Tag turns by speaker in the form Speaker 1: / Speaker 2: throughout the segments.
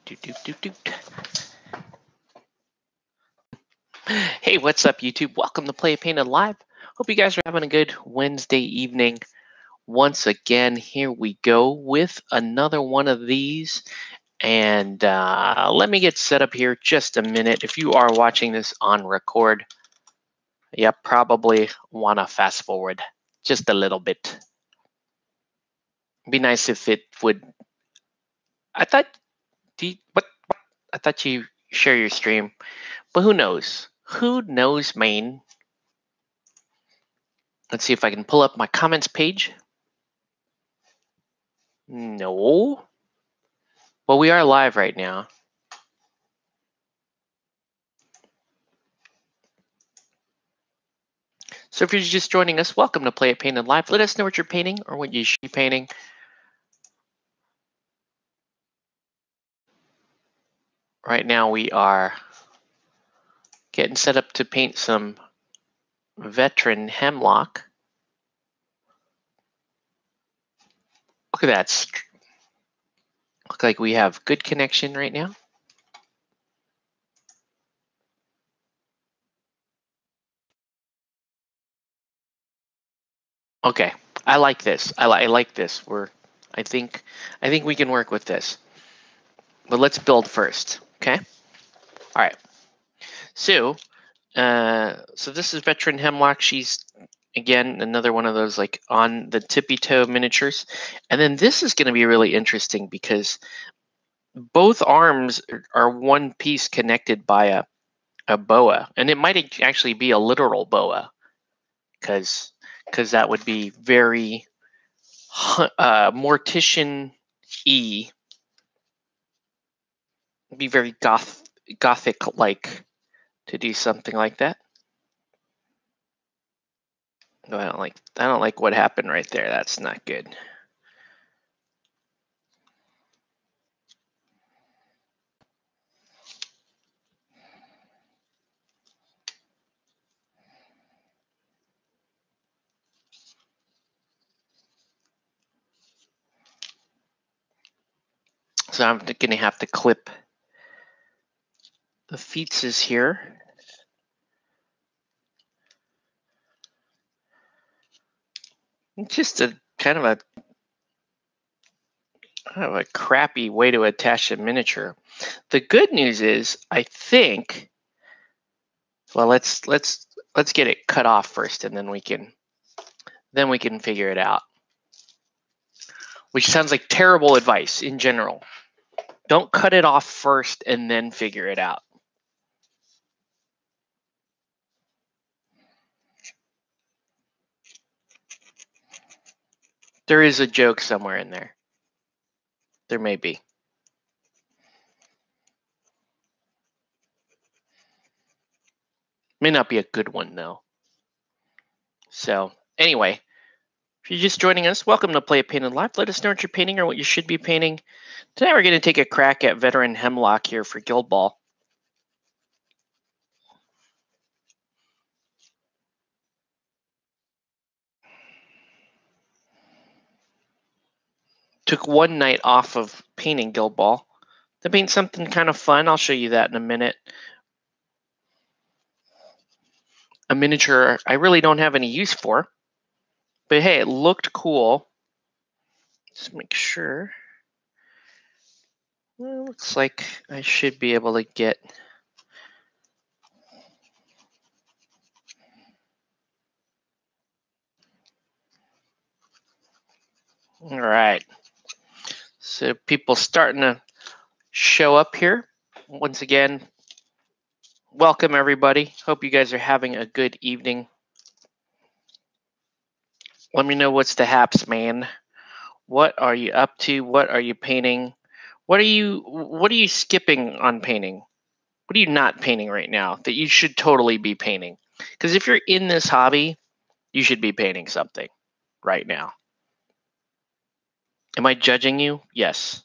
Speaker 1: Doot, doot, doot, doot. Hey, what's up, YouTube? Welcome to Play Painted Live. Hope you guys are having a good Wednesday evening. Once again, here we go with another one of these. And let me get set up here just a minute. If you are watching this on record, you probably want to fast forward just a little bit. It'd be nice if it would. I thought you share your stream, but who knows? Who knows, Maine? Let's see if I can pull up my comments page. No. Well, we are live right now. So if you're just joining us, welcome to Play It Painted Live. Let us know what you're painting or what you should be painting. Right now we are getting set up to paint some veteran hemlock. Look at that. Look like we have good connection right now. Okay, I like this. I like this. I think we can work with this. But let's build first, okay? All right. So this is veteran hemlock. She's again another one of those like on the tippy toe miniatures. And then this is going to be really interesting because both arms are one piece connected by a boa, and it might actually be a literal boa, because that would be very Mortician-y, be very gothic-like to do something like that. No, I don't like what happened right there. That's not good. So I'm going to have to clip the feetses here. Just a kind of a crappy way to attach a miniature. The good news is, I think. Well, let's get it cut off first, and then we can figure it out. Which sounds like terrible advice in general. Don't cut it off first and then figure it out. There is a joke somewhere in there. There may be. May not be a good one, though. So, anyway, if you're just joining us, welcome to Play It Painted Live. Let us know what you're painting or what you should be painting. Today we're going to take a crack at veteran hemlock here for Guild Ball. Took one night off of painting Guild Ball to paint something kind of fun. I'll show you that in a minute. A miniature I really don't have any use for, but hey, it looked cool. Just make sure. Well, looks like I should be able to get. All right. So people starting to show up here. Once again, welcome everybody. Hope you guys are having a good evening. Let me know what's the haps, man. What are you up to? What are you painting? What are you skipping on painting? What are you not painting right now that you should totally be painting? Because if you're in this hobby, you should be painting something right now. Am I judging you? Yes.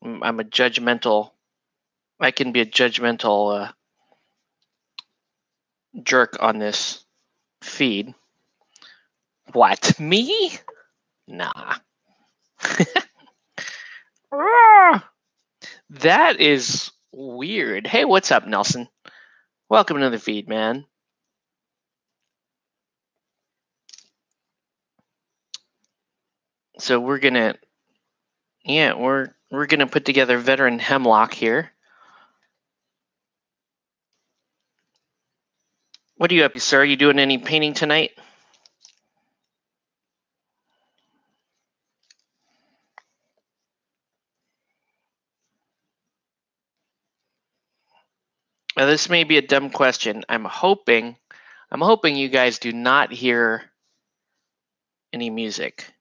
Speaker 1: I'm a judgmental. I can be a judgmental jerk on this feed. What? Me? Nah. That is weird. Hey, what's up, Nelson? Welcome to the feed, man. So we're gonna, we're gonna put together veteran Hemlocke here. What are you up to, sir? Are you doing any painting tonight? Now, this may be a dumb question. I'm hoping you guys do not hear any music,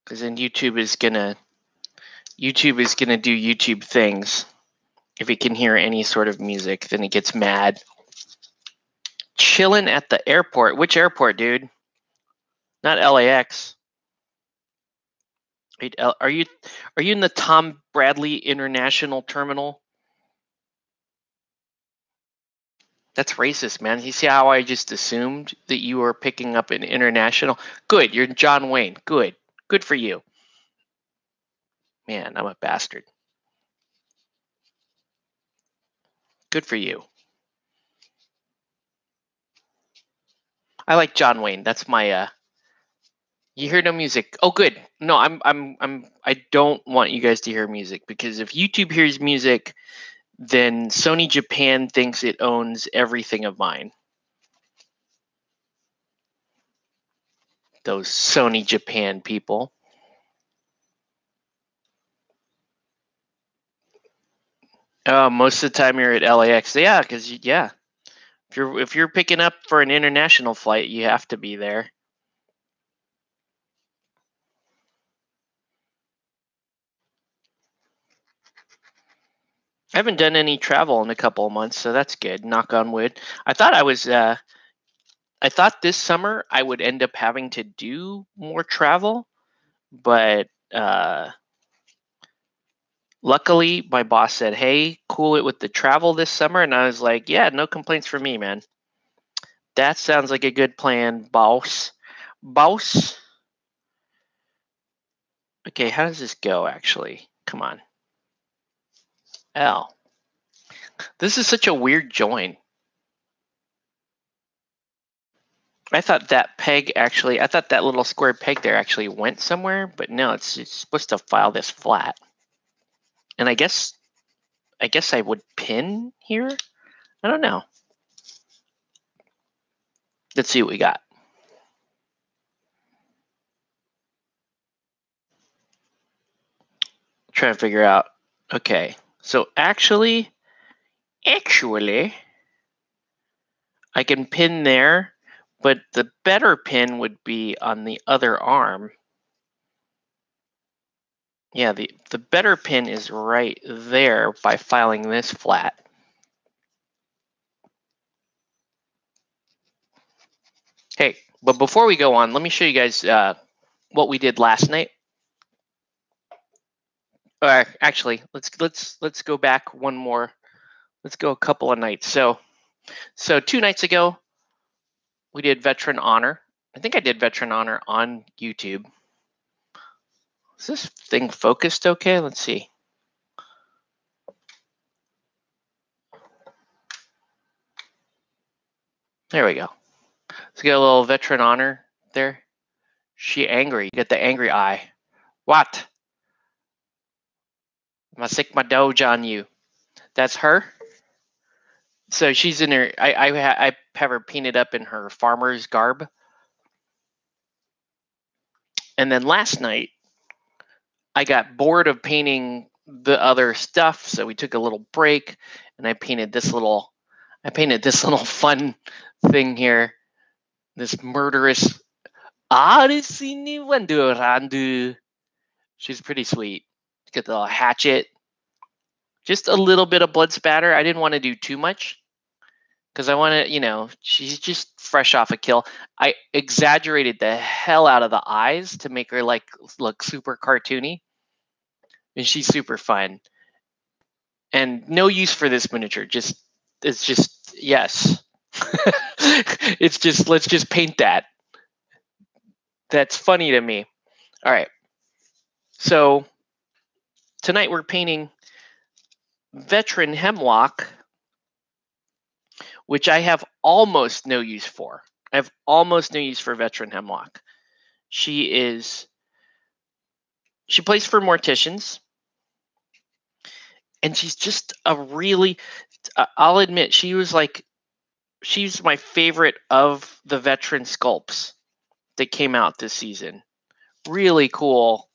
Speaker 1: because then YouTube is gonna do YouTube things. If it can hear any sort of music, then it gets mad. Chilling at the airport. Which airport, dude? Not LAX. Wait, are you in the Tom Bradley International Terminal? That's racist, man. You see how I just assumed that you were picking up an international? Good, you're John Wayne. Good. Good for you. Man, I'm a bastard. Good for you. I like John Wayne. That's my you hear no music. Oh good. No, I don't want you guys to hear music, because if YouTube hears music, then Sony Japan thinks it owns everything of mine. Those Sony Japan people. Most of the time you're at LAX. Yeah, because if you're picking up for an international flight, you have to be there. I haven't done any travel in a couple of months, so that's good. Knock on wood. I thought this summer I would end up having to do more travel, but luckily my boss said, "Hey, cool it with the travel this summer," and I was like, "Yeah, no complaints for me, man." That sounds like a good plan, boss. Boss. Okay, how does this go, actually? Come on. L. This is such a weird join. I thought that little square peg there actually went somewhere, but no, it's supposed to file this flat. And I guess I would pin here? I don't know. Let's see what we got. Trying to figure out. Okay, so actually, I can pin there, but the better pin would be on the other arm. Yeah, the better pin is right there by filing this flat. Hey, but before we go on, let me show you guys what we did last night. Actually, let's go back one more. Let's go a couple of nights. So 2 nights ago, we did Veteran Honor. I think I did Veteran Honor on YouTube. Is this thing focused okay? Let's see. There we go. Let's get a little Veteran Honor there. She angry. You get the angry eye. What? I'm gonna sick my doge on you. That's her. So she's in her. I have her painted up in her farmer's garb. And then last night, I got bored of painting the other stuff, so we took a little break, and I painted this little fun thing here. This murderous Randu. She's pretty sweet. Get the little hatchet. Just a little bit of blood spatter. I didn't want to do too much, because I want to, she's just fresh off a kill. I exaggerated the hell out of the eyes to make her look super cartoony, and she's super fun. And no use for this miniature. It's just yes. It's just, let's just paint that. That's funny to me. All right. So tonight we're painting veteran Hemlocke, which I have almost no use for. I have almost no use for veteran Hemlocke. She plays for Morticians, and she's just a really, I'll admit, she's my favorite of the veteran sculpts that came out this season. Really cool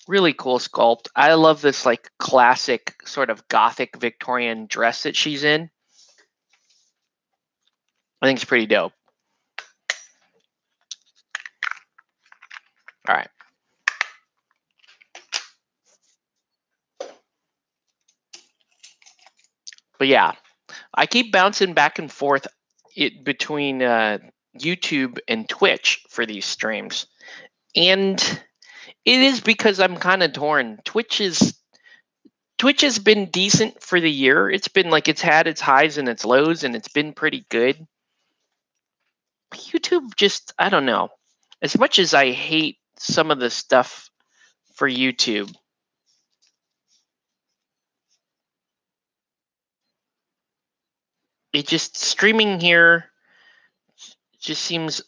Speaker 1: sculpt. I love this like classic sort of gothic Victorian dress that she's in. I think it's pretty dope. All right. But yeah, I keep bouncing back and forth between YouTube and Twitch for these streams. And it is because I'm kind of torn. Twitch has been decent for the year. It's been like it's had its highs and its lows, and it's been pretty good. YouTube just, I don't know. As much as I hate some of the stuff for YouTube, it just streaming here just seems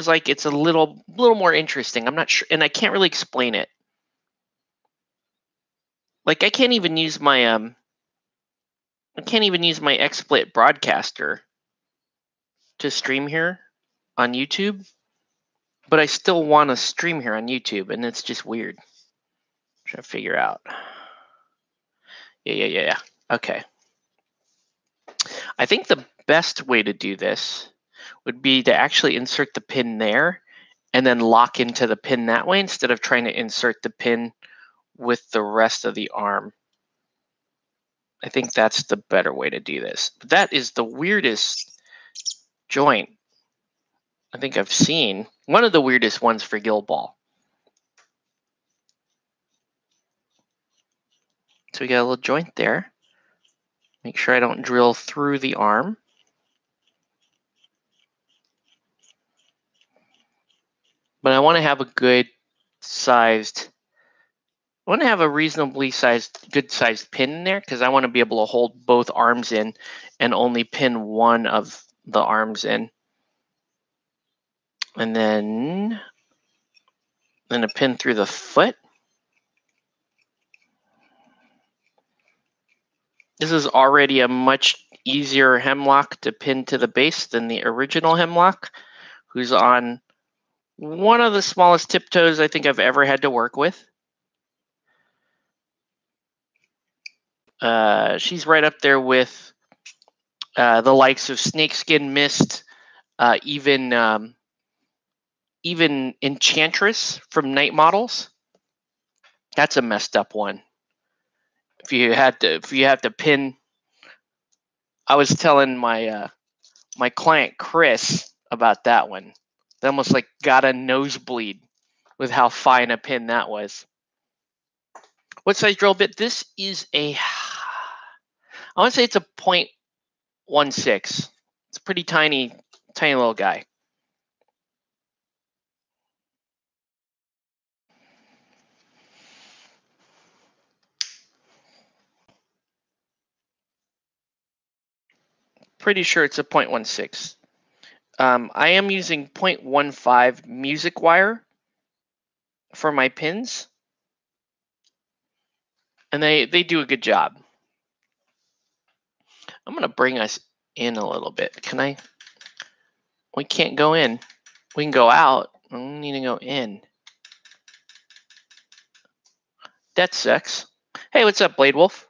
Speaker 1: like it's a little more interesting. I'm not sure, and I can't really explain it. Like I can't even use my XSplit broadcaster to stream here on YouTube, but I still want to stream here on YouTube, and it's just weird. I'm trying to figure out. Yeah. Okay. I think the best way to do this would be to actually insert the pin there and then lock into the pin that way instead of trying to insert the pin with the rest of the arm. I think that's the better way to do this. But that is the weirdest joint I think I've seen. One of the weirdest ones for Guild Ball. So we got a little joint there. Make sure I don't drill through the arm. But I want to have a good sized, I want to have a reasonably sized, good sized pin in there because I want to be able to hold both arms in and only pin one of the arms in. And then a pin through the foot. This is already a much easier Hemlocke to pin to the base than the original Hemlocke, who's on one of the smallest tiptoes I think I've ever had to work with. She's right up there with the likes of Snakeskin Mist, even Enchantress from Night Models. That's a messed up one. If you have to pin, I was telling my my client Chris about that one. They almost like got a nosebleed with how fine a pin that was. What size drill bit? This is I want to say it's a 0.16. It's a pretty tiny little guy. Pretty sure it's a 0.16. I am using 0.15 music wire for my pins, and they do a good job. I'm gonna bring us in a little bit. Can I? We can't go in. We can go out. We need to go in. That sucks. Hey, what's up, Blade Wolf?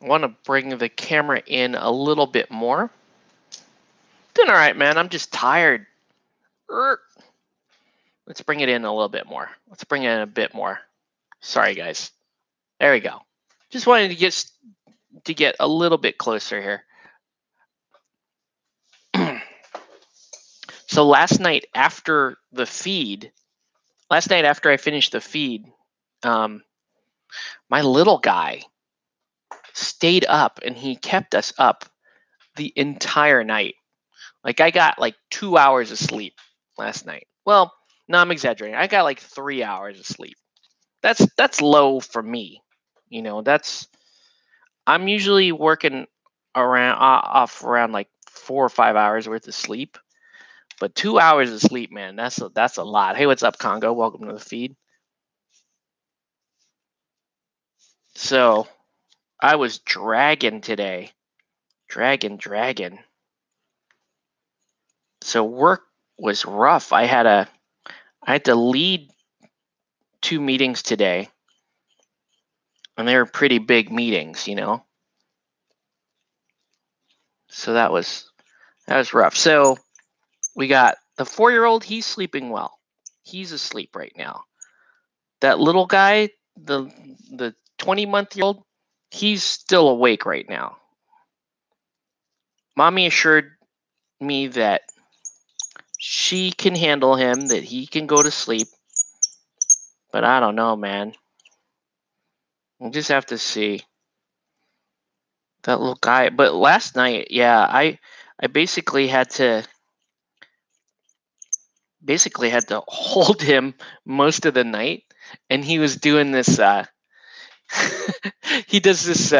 Speaker 1: I want to bring the camera in a little bit more. Doing all right, man. I'm just tired. Let's bring it in a little bit more. Let's bring it in a bit more. Sorry, guys. There we go. Just wanted to get a little bit closer here. So last night after I finished the feed, my little guy stayed up and he kept us up the entire night. Like I got like 2 hours of sleep last night. Well, no, I'm exaggerating. I got like 3 hours of sleep. That's low for me. You know, I'm usually working around off around like 4 or 5 hours worth of sleep. But 2 hours of sleep, man, that's a lot. Hey, what's up, Congo? Welcome to the feed. So I was dragging today. Dragging. So work was rough. I had to lead 2 meetings today. And they were pretty big meetings, you know. So that was rough. So we got the 4-year-old, he's sleeping well. He's asleep right now. That little guy, the 20-month-old, he's still awake right now. Mommy assured me that she can handle him, that he can go to sleep. But I don't know, man. We'll just have to see. That little guy. But last night, yeah, I basically had to hold him most of the night, and he was doing this he does this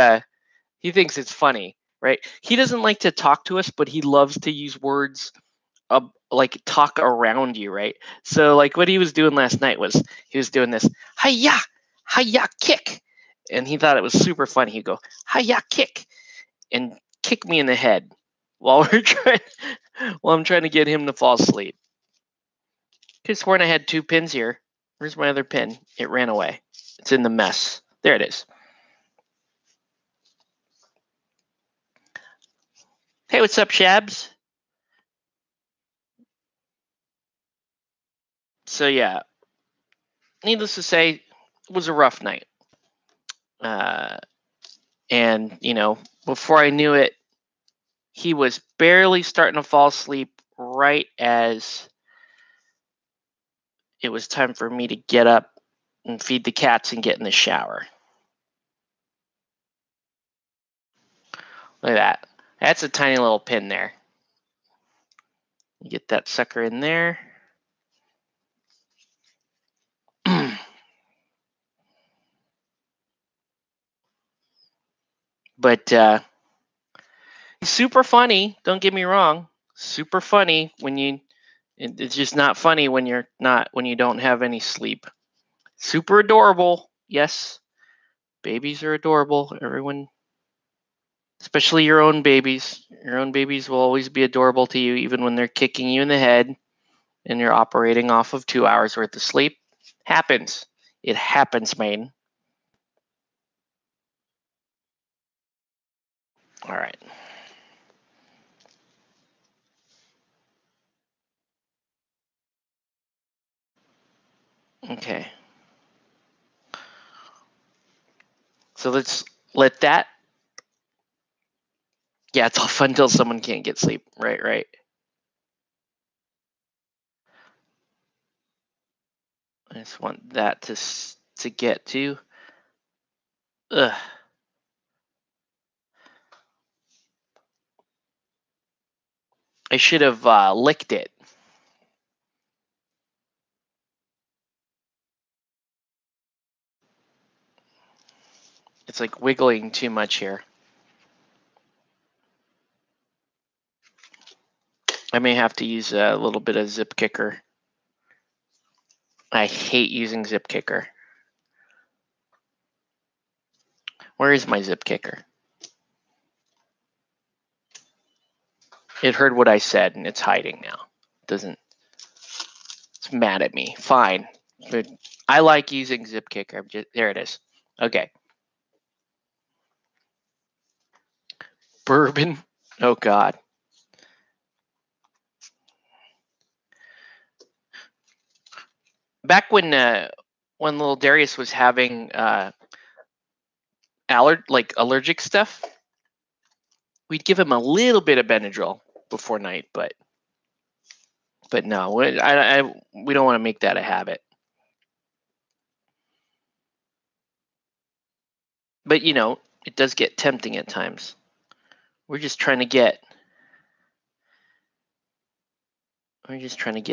Speaker 1: he thinks it's funny, right? He doesn't like to talk to us, but he loves to use words like talk around you, right? So like what he was doing last night was he was doing this hiya kick, and he thought it was super funny. He'd go hiya kick and kick me in the head while I'm trying to get him to fall asleep. Could have sworn I had 2 pins here. Where's my other pin? It ran away. It's in the mess. There it is. Hey, what's up, Shabs? So yeah, needless to say, it was a rough night. And you know, before I knew it, he was barely starting to fall asleep right as it was time for me to get up and feed the cats and get in the shower. Look at that. That's a tiny little pin there. Get that sucker in there. But he's super funny. Don't get me wrong. Super funny when you. It's just not funny when you don't have any sleep. Super adorable. Yes, babies are adorable. Everyone, especially your own babies. Your own babies will always be adorable to you, even when they're kicking you in the head and you're operating off of 2 hours worth of sleep. Happens. It happens, man. All right. Okay. So let's let that. Yeah, it's all fun until someone can't get sleep. Right. I just want that to get to. Ugh. I should have licked it. It's like wiggling too much here. I may have to use a little bit of zip kicker. I hate using zip kicker. Where is my zip kicker? It heard what I said and it's hiding now. It's mad at me. Fine. But I like using zip kicker. There it is. Okay. Bourbon. Oh God. Back when little Darius was having allergic stuff, we'd give him a little bit of Benadryl before night, but no, we don't want to make that a habit. But you know, it does get tempting at times. We're just trying to get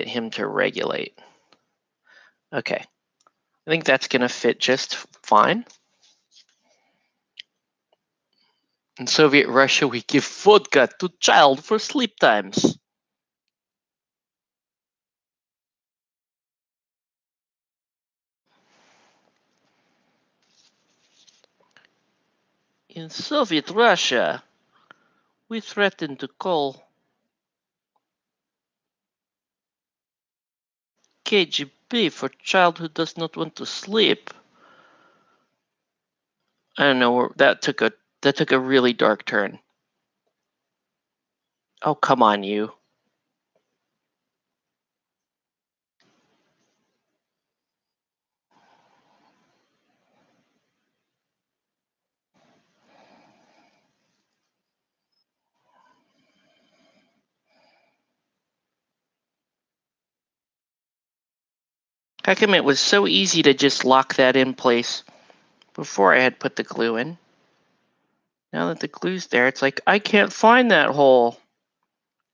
Speaker 1: him to regulate. Okay. I think that's going to fit just fine. In Soviet Russia, we give vodka to child for sleep times. In Soviet Russia, we threaten to call KGB for child who does not want to sleep. I don't know, that took a really dark turn. Oh, come on, you. How come it was so easy to just lock that in place before I had put the glue in? Now that the glue's there, it's like, I can't find that hole.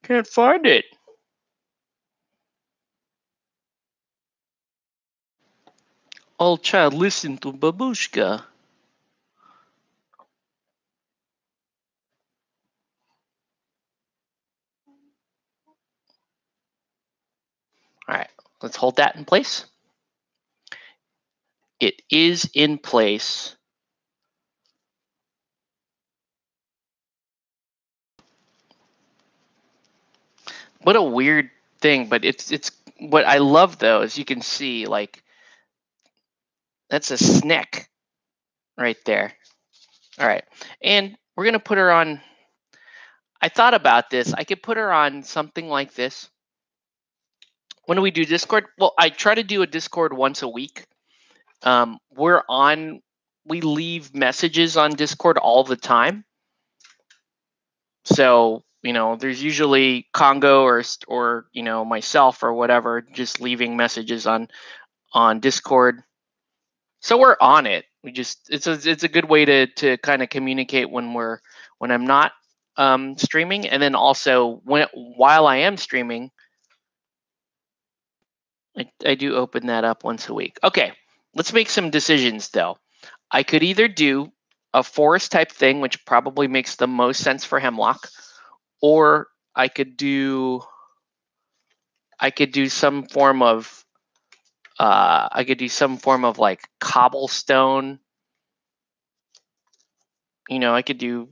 Speaker 1: Can't find it. Oh, child, listen to babushka. All right, let's hold that in place. It is in place. What a weird thing, but it's what I love though is you can see like that's a snack right there. All right, and we're gonna put her on. I thought about this. I could put her on something like this. When do we do Discord? Well, I try to do a Discord once a week. We leave messages on Discord all the time. So, there's usually Congo or myself or whatever just leaving messages on Discord. So we're on it. It's a good way to kind of communicate when I'm not streaming, and then also while I am streaming, I do open that up once a week. Okay, let's make some decisions though. I could either do a forest type thing, which probably makes the most sense for Hemlocke, or I could do some form of like cobblestone. I could do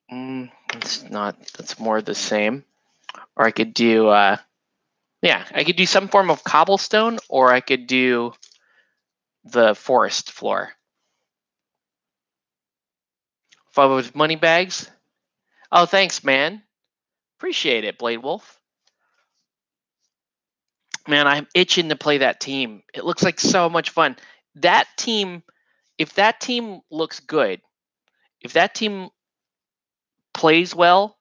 Speaker 1: that's more the same. Or I could do I could do some form of cobblestone, or I could do the forest floor. 5 of money bags. Oh, thanks, man. Appreciate it, Blade Wolf. Man, I'm itching to play that team. It looks like so much fun. That team, if that team looks good, if that team plays well,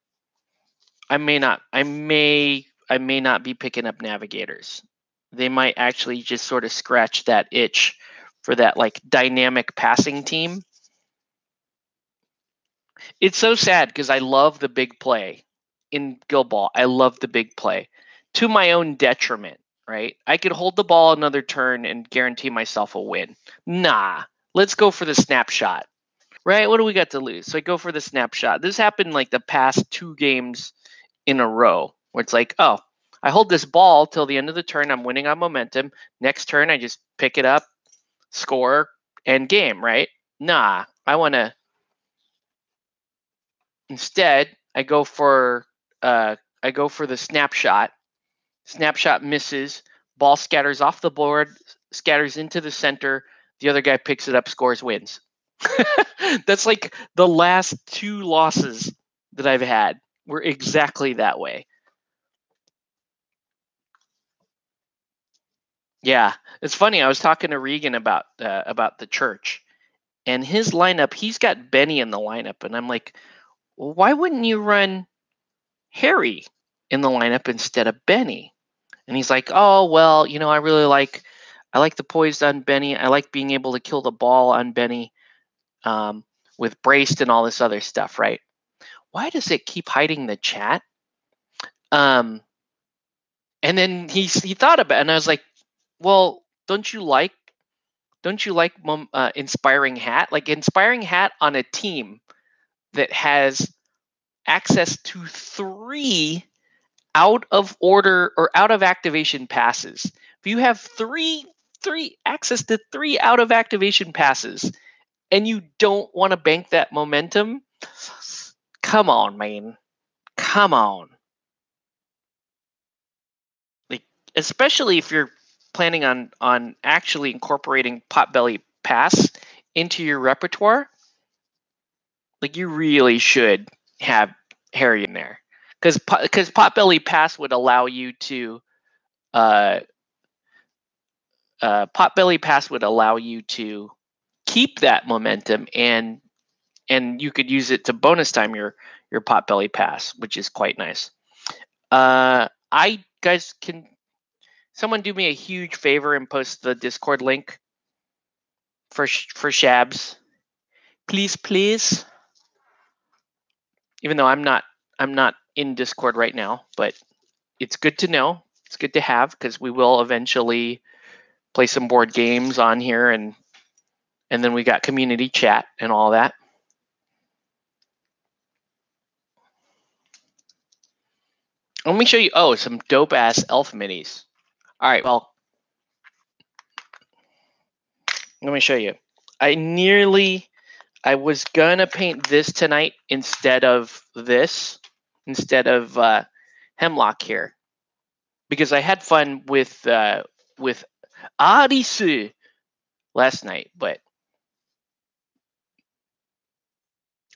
Speaker 1: I may not be picking up navigators. They might actually just sort of scratch that itch for that like dynamic passing team. It's so sad because I love the big play in Guild Ball. I love the big play to my own detriment, right? I could hold the ball another turn and guarantee myself a win. Nah, let's go for the snapshot, right? What do we got to lose? So I go for the snapshot. This happened like the past 2 games in a row where it's like, oh, I hold this ball till the end of the turn. I'm winning on momentum. Next turn, I just pick it up, score, and game, right? Nah, I want to. Instead, I go for the snapshot. Snapshot misses. Ball scatters off the board, scatters into the center. The other guy picks it up, scores, wins. That's like the last 2 losses that I've had were exactly that way. Yeah, it's funny. I was talking to Regan about the church, and his lineup. He's got Benny in the lineup, and I'm like, well, why wouldn't you run Harry in the lineup instead of Benny? And he's like, oh well, I like the poise on Benny. I like being able to kill the ball on Benny. with braced and all this other stuff, right? Why does it keep hiding the chat? And then he thought about it, and I was like, well, don't you like Inspiring Hat? Like Inspiring Hat on a team that has access to 3 out of order or out of activation passes. If you have three access to 3 out of activation passes and you don't want to bank that momentum, come on, man. Come on. Like, especially if you're planning on actually incorporating Potbelly Pass into your repertoire, like you really should have Harry in there. Because Potbelly Pass would allow you to Potbelly Pass would allow you to keep that momentum, and you could use it to bonus time your Potbelly Pass, which is quite nice. Guys, can someone do me a huge favor and post the Discord link for Shabs, please? Even though I'm not in Discord right now, but it's good to know. It's good to have, because we will eventually play some board games on here, and then we got community chat and all that. Let me show you. Oh, some dope ass elf minis. All right, well, let me show you. I was gonna paint this tonight instead of Hemlocke here, because I had fun with Arisu last night, but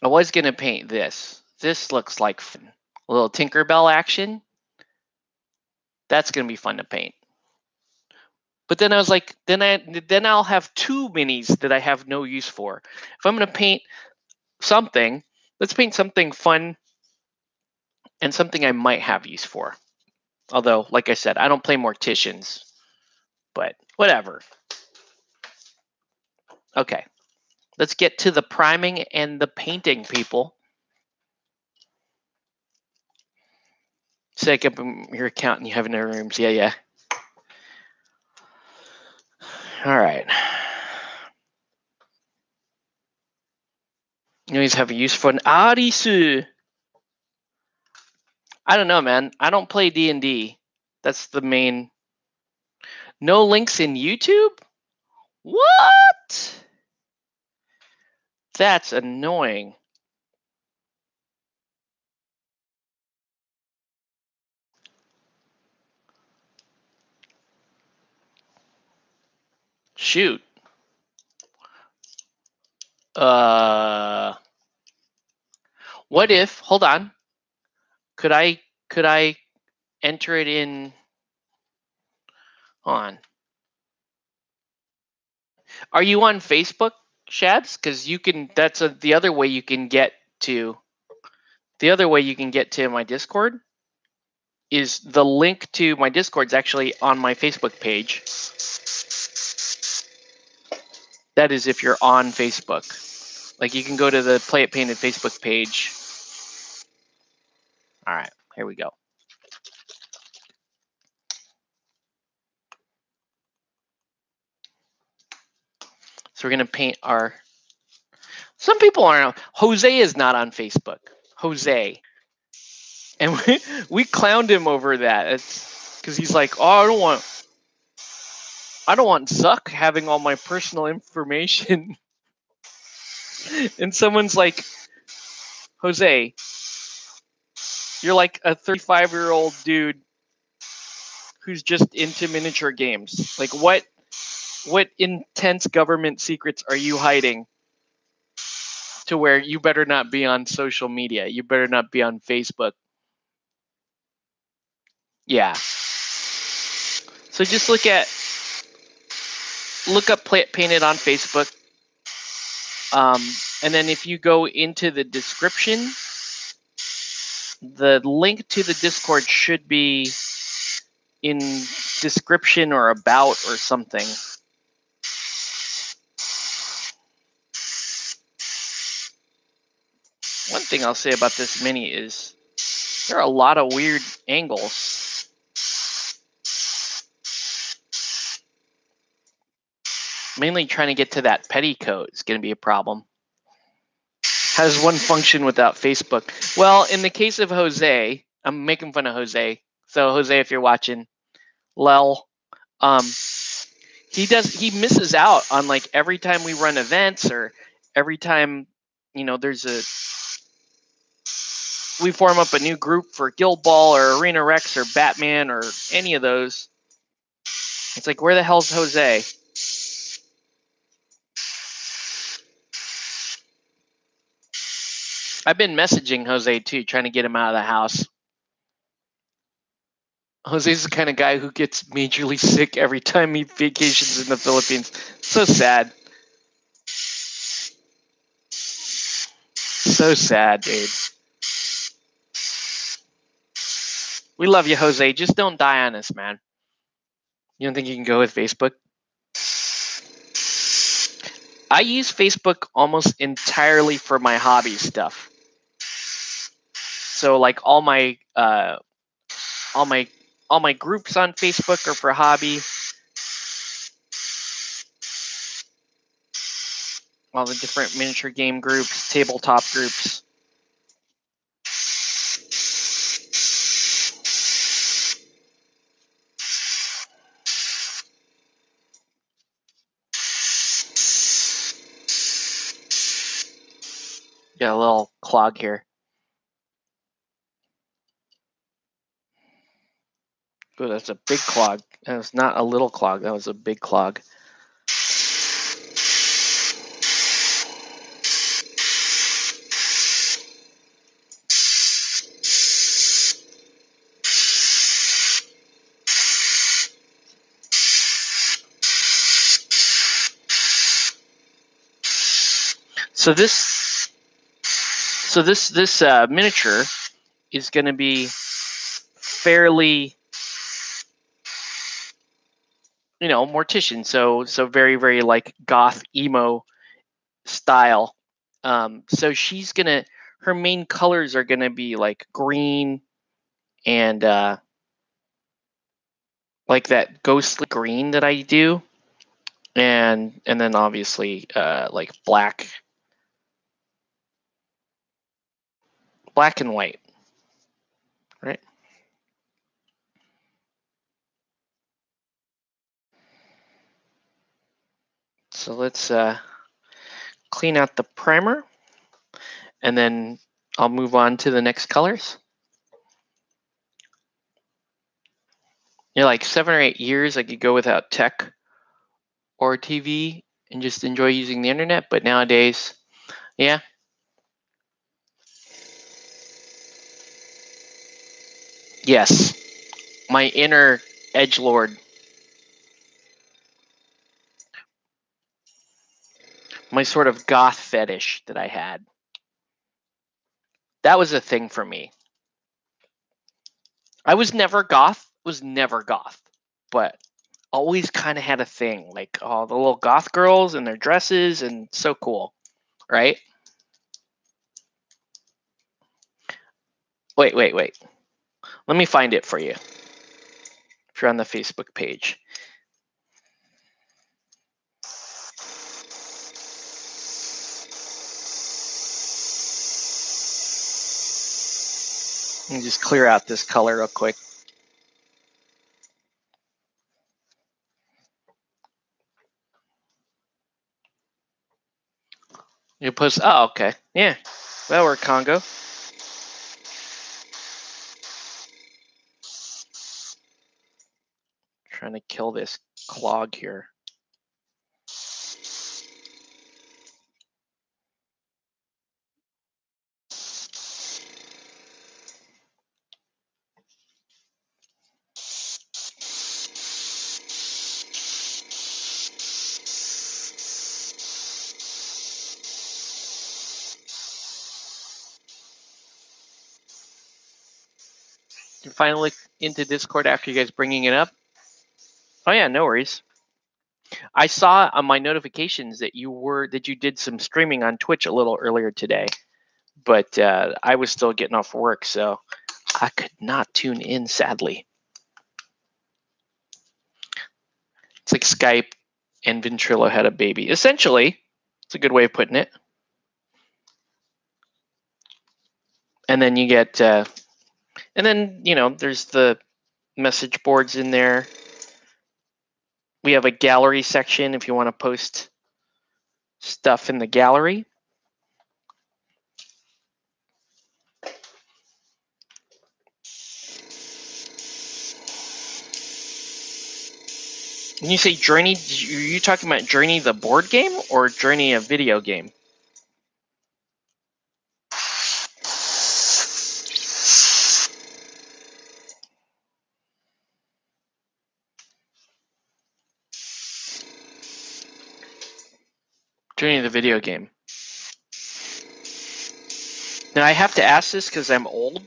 Speaker 1: I was gonna paint this. This looks like fun. A little Tinkerbell action. That's gonna be fun to paint. But then I was like, then I'll have 2 minis that I have no use for. If I'm gonna paint something, let's paint something fun and something I might have use for. Although, like I said, I don't play Morticians, but whatever. Okay, let's get to the priming and the painting, people. Set up your account and you have no rooms. Yeah. All right. You always have a use for an Arisu. I don't know, man. I don't play D&D. That's the main. No links in YouTube? What? That's annoying. Shoot. What if, hold on. Could I enter it in, hold on. Are you on Facebook, Shabs? Because you can, that's the other way you can get to, my Discord is the link to my Discord is actually on my Facebook page. That is if you're on Facebook. Like you can go to the Play It Painted Facebook page. All right, here we go. So we're gonna paint our. Some people aren't. Jose is not on Facebook. Jose, and we clowned him over that. It's because he's like, oh, I don't want Zuck having all my personal information. And someone's like, Jose, you're like a 35-year-old dude who's just into miniature games. Like, what intense government secrets are you hiding to where you better not be on social media? You better not be on Facebook. Yeah. So just look up Play It Painted on Facebook. And then if you go into the description, the link to the Discord should be in description or about or something. thing I'll say about this Mini is there are a lot of weird angles. Mainly trying to get to that petticoat is going to be a problem. How does one function without Facebook? Well, in the case of Jose, I'm making fun of Jose. So Jose, if you're watching, lol. He misses out on like every time we run events or every time, we form up a new group for Guild Ball or Arena Rex or Batman or any of those. It's like, where the hell's Jose? I've been messaging Jose too, trying to get him out of the house. Jose's the kind of guy who gets majorly sick every time he vacations in the Philippines. So sad. So sad, dude. We love you, Jose. Just don't die on us, man. You don't think you can go with Facebook? I use Facebook almost entirely for my hobby stuff. So like all my groups on Facebook are for hobby. All the different miniature game groups, tabletop groups. Got a little clog here. Oh, that's a big clog. That was not a little clog. That was a big clog. So this miniature is going to be fairly, mortician. So very, very like goth emo style. So her main colors are gonna be like green and like that ghostly green that I do, and then obviously like black and white, right? So let's clean out the primer, and then I'll move on to the next colors. Like 7 or 8 years, I could go without tech or TV and just enjoy using the internet. But nowadays, yeah. Yes, my inner edgelord. My sort of goth fetish that I had. That was a thing for me. I was never goth, but always kind of had a thing. Like, oh, the little goth girls and their dresses, and so cool, right? Wait. Let me find it for you. If you're on the Facebook page. Let me just clear out this color real quick. You post. Oh, okay. Yeah. That'll work, Congo. Trying to kill this clog here. You finally into Discord after you guys bringing it up. Oh yeah, no worries. I saw on my notifications that you did some streaming on Twitch a little earlier today. but I was still getting off work, so I could not tune in, sadly. It's like Skype and Ventrilo had a baby. Essentially, it's a good way of putting it. And then you get, and then, there's the message boards in there. We have a gallery section if you want to post stuff in the gallery. When you say Journey, are you talking about Journey the board game or Journey a video game? Journey the video game. Now I have to ask this because I'm old,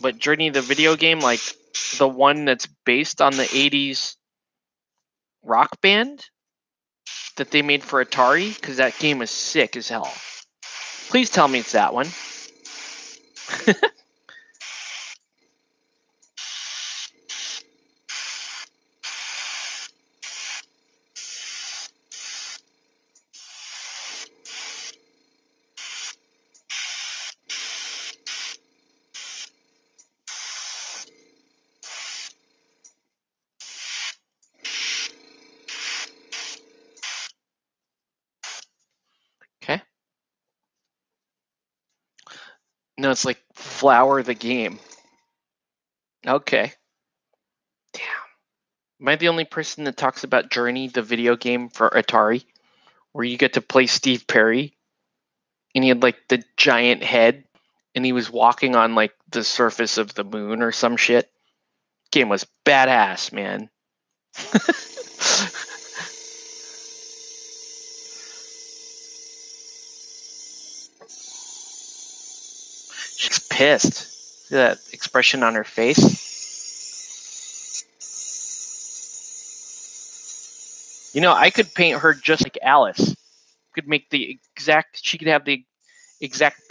Speaker 1: but Journey the video game, like the one that's based on the 80s rock band that they made for Atari, because that game is sick as hell. Please tell me it's that one. Okay. No, it's like Flower the game. Okay. Damn. Am I the only person that talks about Journey the video game for Atari, where you get to play Steve Perry, and he had like the giant head, and he was walking on like the surface of the moon or some shit? Game was badass, man. She's pissed. See that expression on her face? I could paint her just like Alice. Could make she could have the exact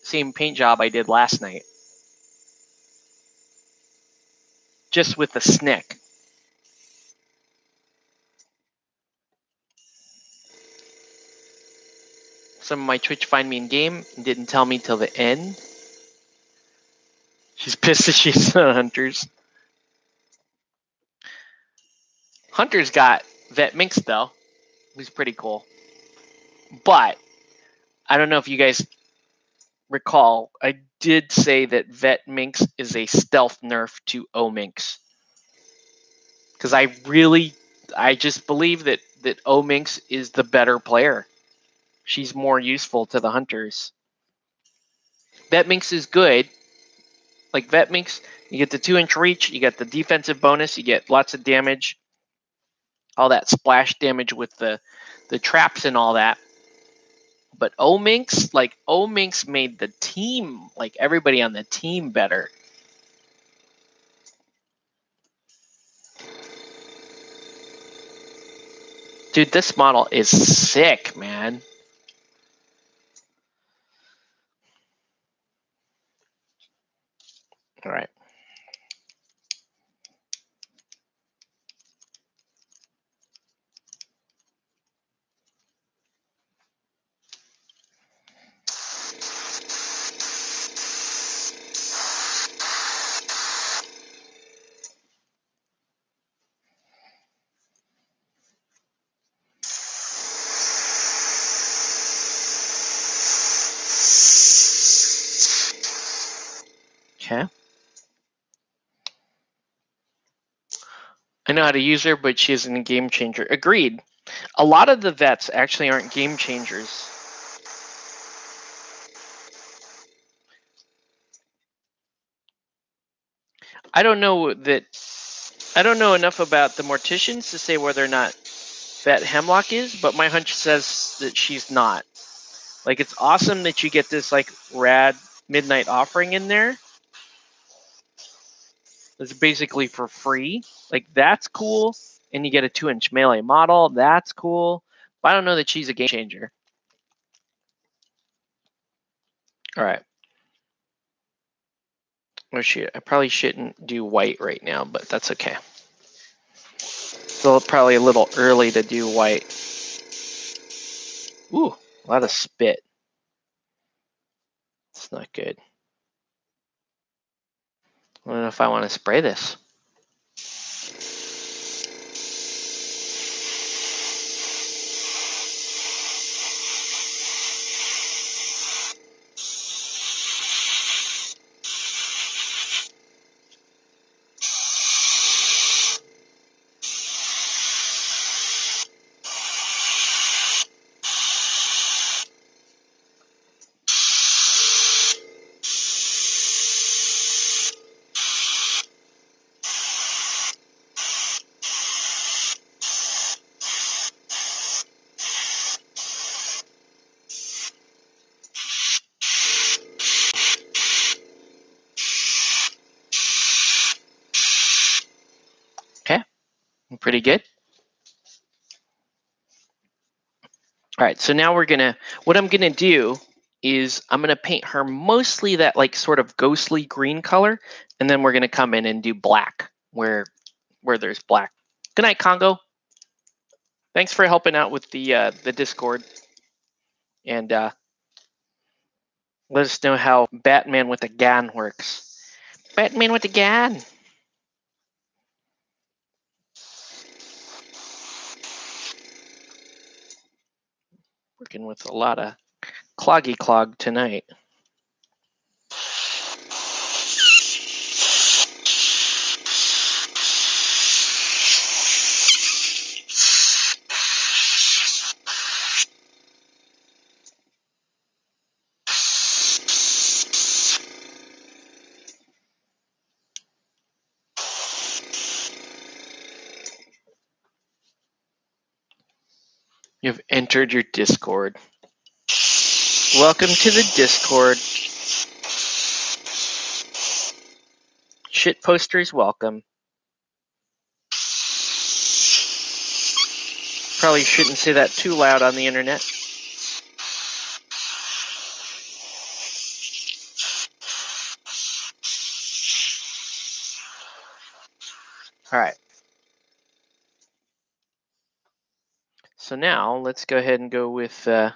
Speaker 1: same paint job I did last night. Just with the snick. Some of my Twitch find me in game and didn't tell me till the end. She's pissed that she's on Hunters. Hunter's got Vet Minx though, who's pretty cool. But I don't know if you guys recall, I did say that Vet Minx is a stealth nerf to O-Minx. Because I just believe that O-Minx is the better player. She's more useful to the Hunters. Vet Minx is good. Like Vet Minx, you get the 2-inch reach, you get the defensive bonus, you get lots of damage, all that splash damage with the traps and all that. But O-Minx made the team, like everybody on the team, better. Dude, this model is sick, man. All right. Okay. I know how to use her, but she isn't a game changer. Agreed. A lot of the vets actually aren't game changers. I don't know enough about the Morticians to say whether or not Vet Hemlocke is, but my hunch says that she's not. Like, it's awesome that you get this like rad midnight offering in there. It's basically for free. Like, that's cool. And you get a 2-inch melee model. That's cool. But I don't know that she's a game changer. All right. Oh shoot, I probably shouldn't do white right now, but that's okay. Still probably a little early to do white. Ooh, a lot of spit. It's not good. I don't know if I want to spray this. Okay, pretty good. All right, so now what I'm gonna do is I'm gonna paint her mostly that like sort of ghostly green color, and then we're gonna come in and do black where there's black. Good night, Congo. Thanks for helping out with the Discord, and let us know how Batman with a gun works. Batman with a gun. Working with a lot of cloggy clog tonight. You've entered your Discord. Welcome to the Discord. Shit posters, welcome. Probably shouldn't say that too loud on the internet. All right. So now let's go ahead and go with, we're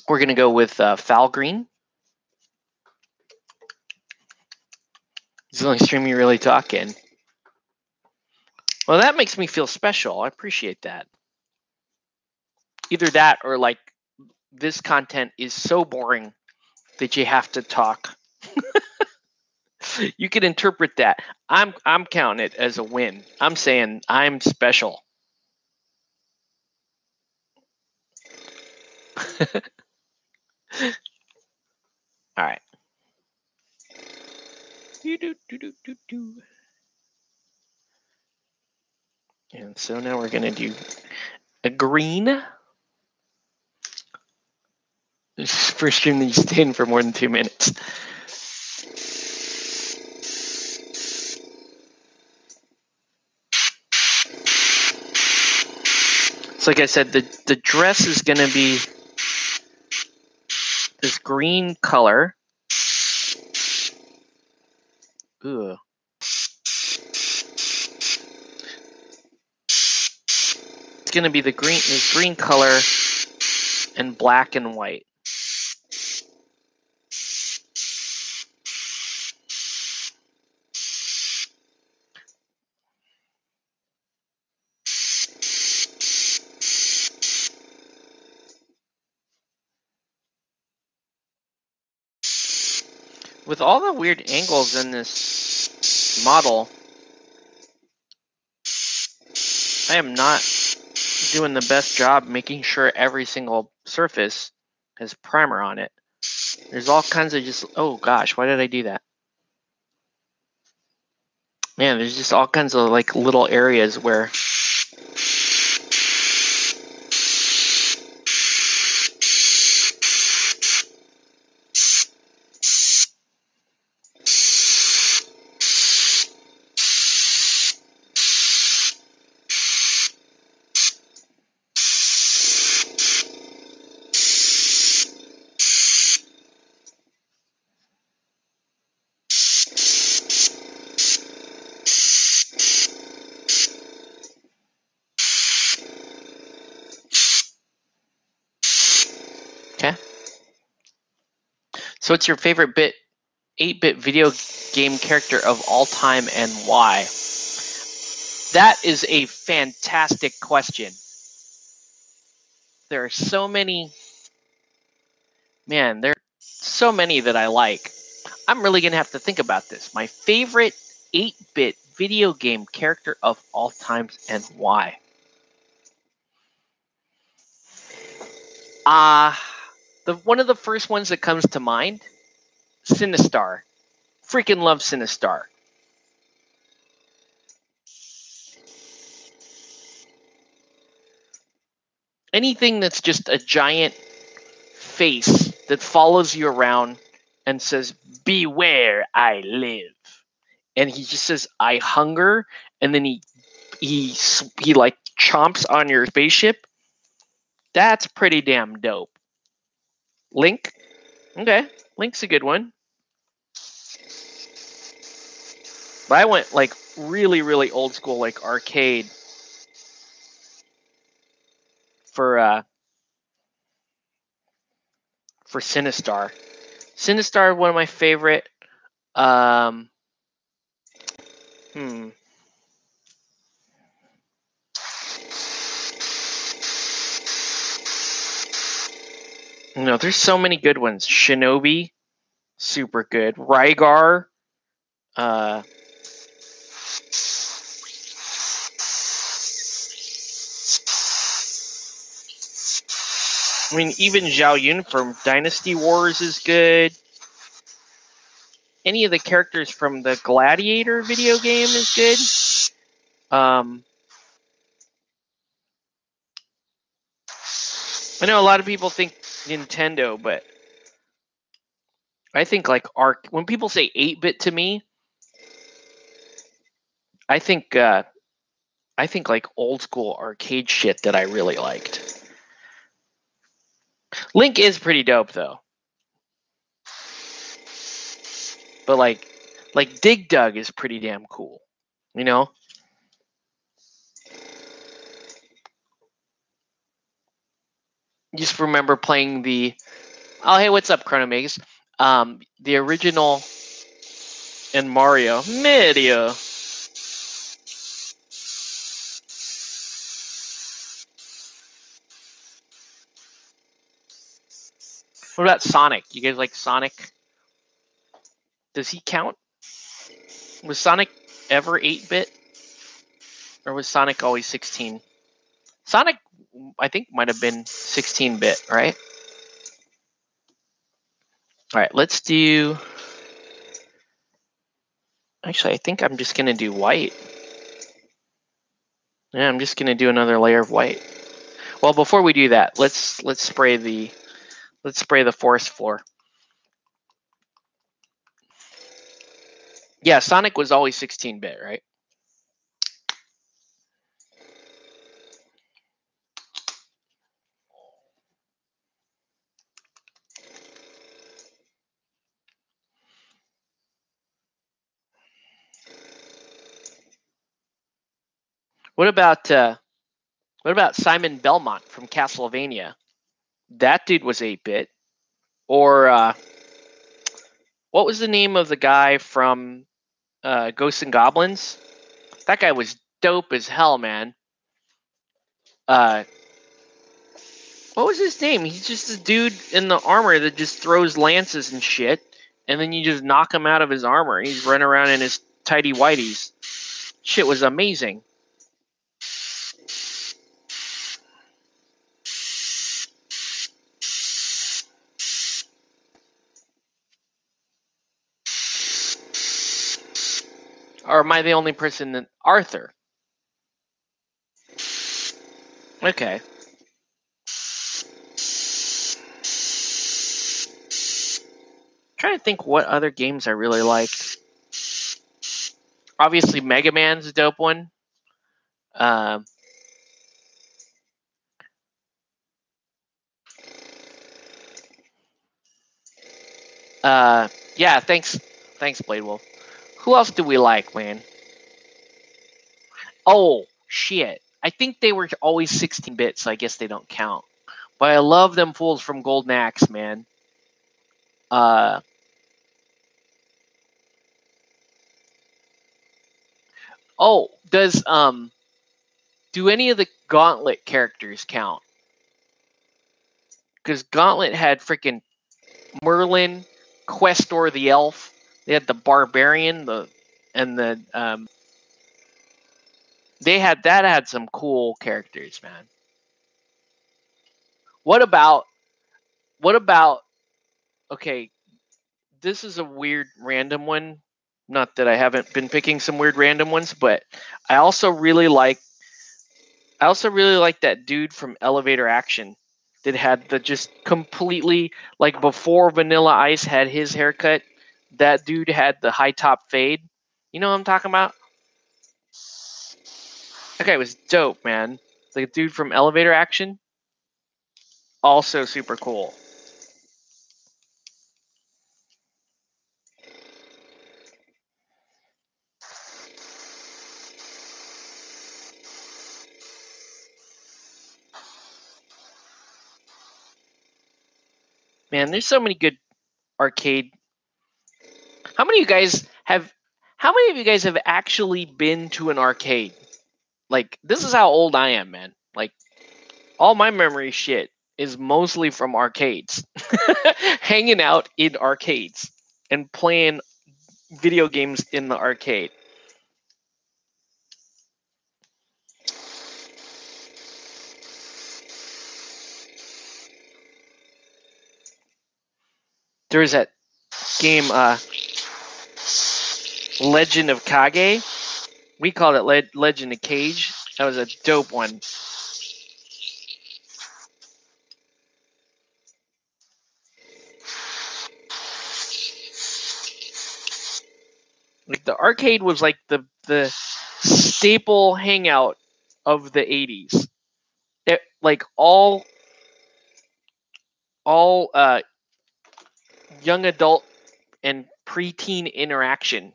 Speaker 1: going to go with foul green. It's the only stream you really talk in. Well, that makes me feel special. I appreciate that. Either that or like this content is so boring that you have to talk. You can interpret that. I'm counting it as a win. I'm saying I'm special. All right. And so now we're going to do a green. This is the first stream that you stayed in for more than 2 minutes. So like I said, the dress is going to be this green color. Ooh. It's going to be this green color and black and white. With all the weird angles in this model, I am not doing the best job making sure every single surface has primer on it. There's all kinds of oh gosh, why did I do that? Man, there's just all kinds of like little areas where Okay. So what's your favorite 8-bit video game character of all time and why? That is a fantastic question. There are so many. Man, there are so many that I like. I'm really going to have to think about this. My favorite 8-bit video game character of all times and why? One of the first ones that comes to mind, Sinistar. Freaking love Sinistar. Anything that's just a giant face that follows you around and says, "Beware, I live." And he just says, "I hunger," and then he like chomps on your spaceship. That's pretty damn dope. Link? Okay. Link's a good one. But I went like really, really old school, like arcade for Sinistar. Sinistar, one of my favorite. Um, hmm. No, there's so many good ones. Shinobi, super good. Rygar. Uh, I mean, even Zhao Yun from Dynasty Wars is good. Any of the characters from the Gladiator video game is good. I know a lot of people think Nintendo, but I think like when people say 8-bit to me, I think like old school arcade shit that I really liked. Link is pretty dope though. But like Dig Dug is pretty damn cool. You know? Just remember playing oh hey, what's up, Chronomegas? The original in Mario. What about Sonic? You guys like Sonic? Does he count? Was Sonic ever 8-bit? Or was Sonic always 16? Sonic, I think, might have been 16-bit, right? All right, let's do... Actually, I think I'm just going to do white. Yeah, I'm just going to do another layer of white. Well, before we do that, let's spray the forest floor. Yeah, Sonic was always 16-bit, right? What about Simon Belmont from Castlevania? That dude was 8-bit. Or what was the name of the guy from Ghosts and Goblins? That guy was dope as hell, man. What was his name? He's just a dude in the armor that just throws lances and shit, and then you just knock him out of his armor. He's running around in his tighty whities. Shit was amazing. Or am I the only person that... Arthur. Okay. I'm trying to think what other games I really liked. Obviously, Mega Man's a dope one. Yeah, thanks, Blade Wolf. Who else do we like, man? Oh, shit. I think they were always 16-bit, so I guess they don't count. But I love them fools from Golden Axe, man. Oh, do any of the Gauntlet characters count? Because Gauntlet had freaking Merlin, Questor the Elf. They had the Barbarian, they had some cool characters, man. What about okay, this is a weird random one. Not that I haven't been picking some weird random ones, but I also really like that dude from Elevator Action that had the just completely, like, before Vanilla Ice had his haircut, that dude had the high top fade. You know what I'm talking about? That guy was dope, man. The dude from Elevator Action, also super cool. Man, there's so many good arcade. How many of you guys have actually been to an arcade? Like, this is how old I am, man. Like, all my memory shit is mostly from arcades. Hanging out in arcades and playing video games in the arcade. There was that game, Legend of Kage. We called it Legend of Cage. That was a dope one. Like, the arcade was like the staple hangout of the 80s. Like, all young adult and preteen interaction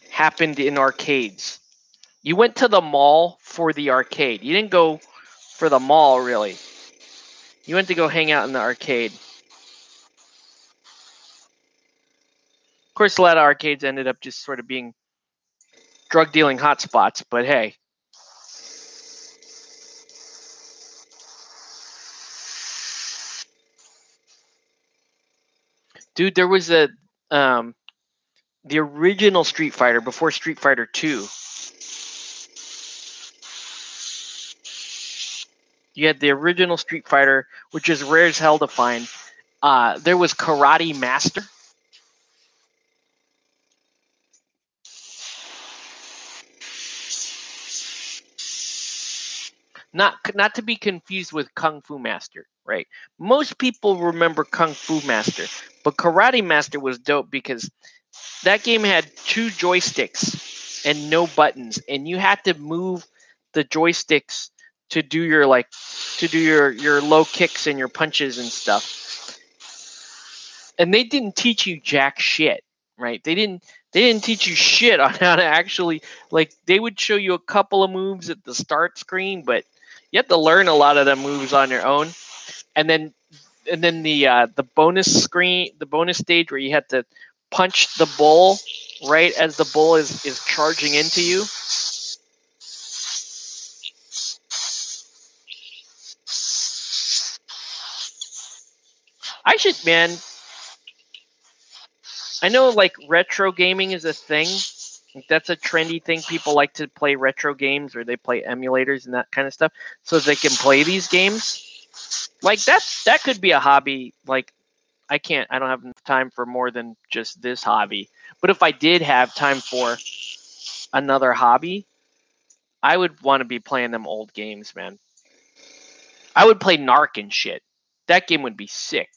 Speaker 1: happened in arcades. You went to the mall for the arcade. You didn't go for the mall, really. You went to go hang out in the arcade. Of course, a lot of arcades ended up just sort of being drug dealing hotspots, but hey. Dude, there was the original Street Fighter before Street Fighter 2. You had the original Street Fighter, which is rare as hell to find. There was Karate Master. Not to be confused with Kung Fu Master, right? Most people remember Kung Fu Master, but Karate Master was dope because that game had 2 joysticks and no buttons, and you had to move the joysticks to do your your low kicks and your punches and stuff. And they didn't teach you jack shit, right? They didn't teach you shit on how to actually, like, they would show you a couple of moves at the start screen, but you have to learn a lot of the moves on your own. And then the bonus screen, the bonus stage where you had to punch the bull right as the bull is charging into you. Man, I know, like, retro gaming is a thing. That's a trendy thing. People like to play retro games, or they play emulators and that kind of stuff so they can play these games. Like, that could be a hobby. Like, I don't have enough time for more than just this hobby. But if I did have time for another hobby, I would want to be playing them old games, man. I would play Narc and shit. That game would be sick.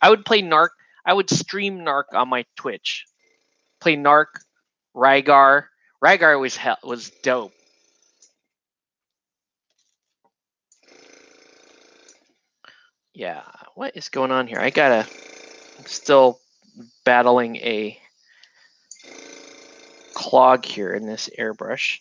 Speaker 1: I would play Narc. I would stream Narc on my Twitch. Play Narc, Rygar. Rygar was dope. Yeah, what is going on here? I'm still battling a clog here in this airbrush.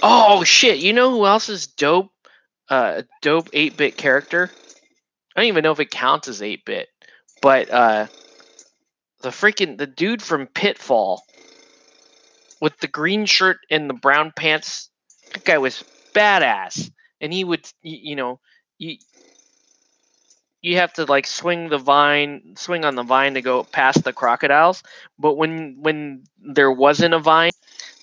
Speaker 1: Oh shit! You know who else is dope? Dope 8-bit character. I don't even know if it counts as 8-bit, but the dude from Pitfall with the green shirt and the brown pants. That guy was badass, and he would, you you have to like swing on the vine to go past the crocodiles. But when there wasn't a vine,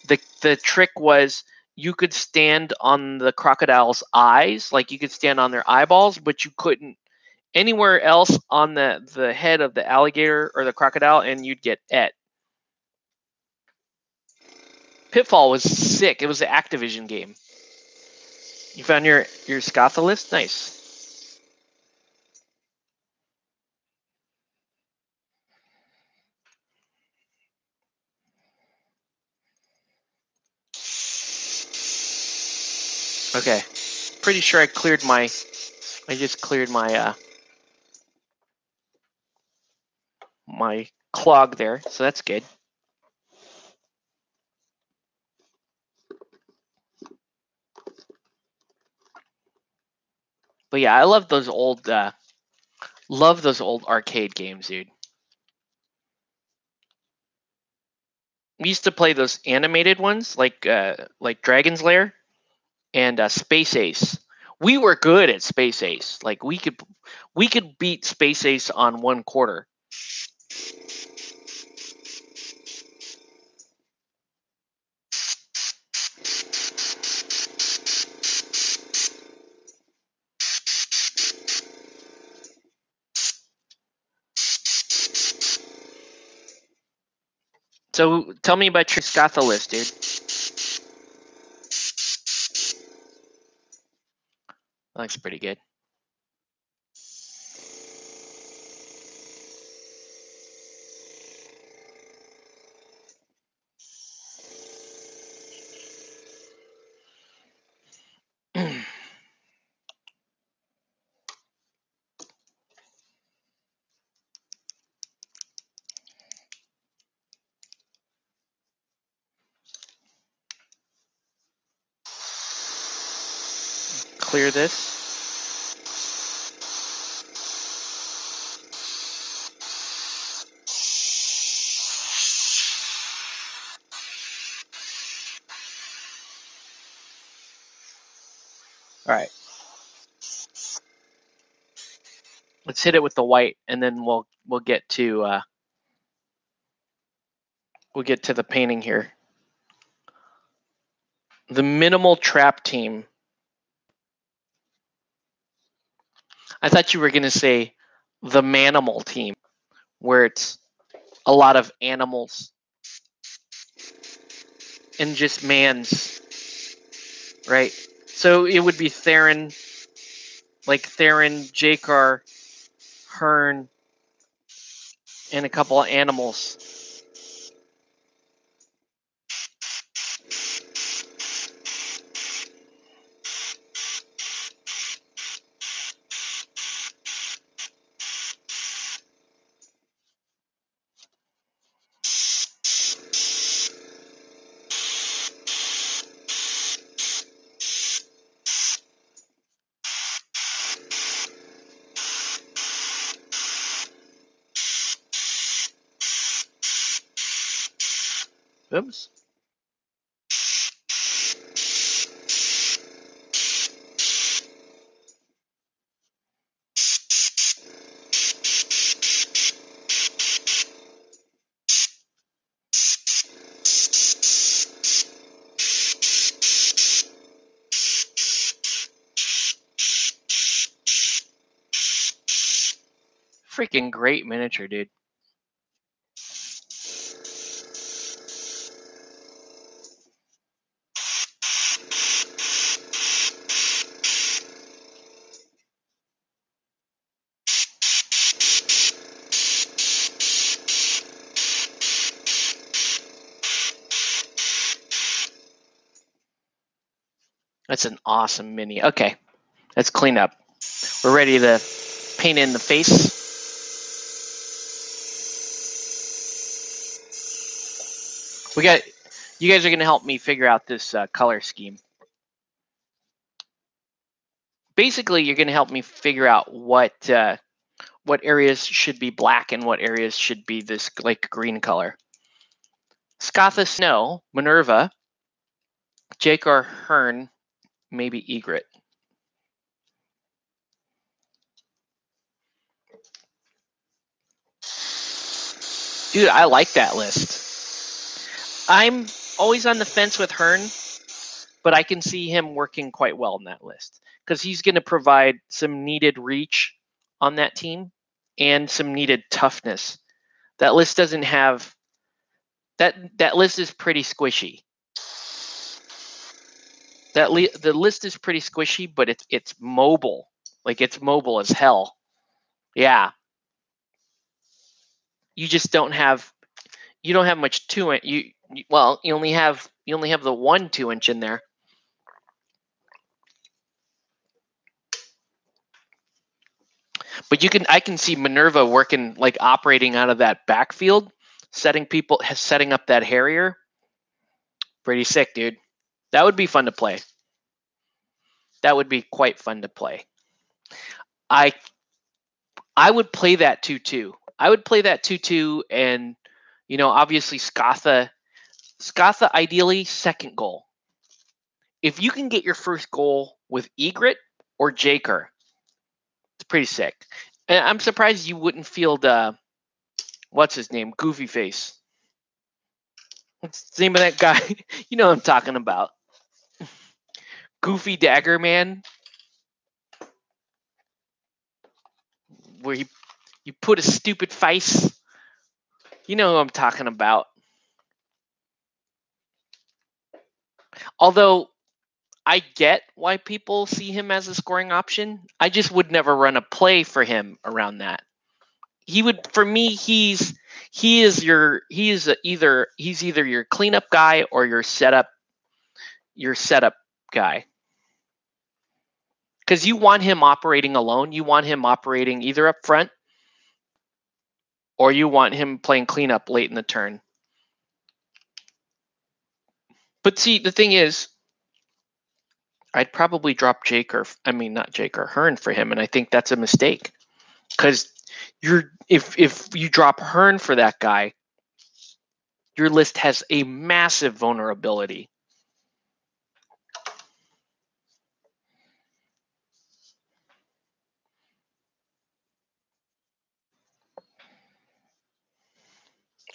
Speaker 1: the trick was you could stand on the crocodile's eyes, like you could stand on their eyeballs, but you couldn't anywhere else on the head of the alligator or the crocodile, and you'd get et. Pitfall was sick. It was an Activision game. You found your Scatha list? Nice. Okay. Pretty sure I just cleared my my clog there, so that's good. But yeah, I love those old arcade games, dude. We used to play those animated ones like Dragon's Lair and Space Ace. We were good at Space Ace. Like we could beat Space Ace on 1/4. So tell me about your Scatha list, dude. That looks pretty good. Clear this. All right. Let's hit it with the white, and then we'll get to the painting here. The minimal trap team. I thought you were gonna say the manimal team, where it's a lot of animals and just mans, right? So it would be Theron, Jakar, Hearn, and a couple of animals. Oops. Freaking great miniature, dude. That's an awesome mini. Okay, let's clean up. We're ready to paint in the face. You guys are gonna help me figure out this color scheme. basically you're going to help me figure out what areas should be black and what areas should be this like green color. Scatha Snow, Minerva, Jakar Hearn, maybe Egret. Dude, I like that list. I'm always on the fence with Hearn, but I can see him working quite well in that list because he's going to provide some needed reach on that team and some needed toughness. That list doesn't have that list is pretty squishy. The list is pretty squishy, but it's mobile. Like it's mobile as hell. Yeah. You just don't have much 2-inch. You only have the 1 2-inch in there. But I can see Minerva working, like operating out of that backfield, setting up that Harrier. Pretty sick, dude. That would be fun to play. That would be quite fun to play. I would play that 2-2. I would play that 2-2, and obviously Scatha ideally second goal. If you can get your first goal with Egret or Jakar, it's pretty sick. And I'm surprised you wouldn't field what's his name? Goofy Face. What's the name of that guy? You know what I'm talking about. Goofy Dagger Man. Where you put a stupid face. You know who I'm talking about. Although I get why people see him as a scoring option. I just would never run a play for him around that. He would, for me, he's either your cleanup guy or your setup guy. Because you want him operating alone. You want him operating either up front or you want him playing cleanup late in the turn. But see, the thing is, I'd probably drop Hearn for him, and I think that's a mistake. Because if you drop Hearn for that guy, your list has a massive vulnerability.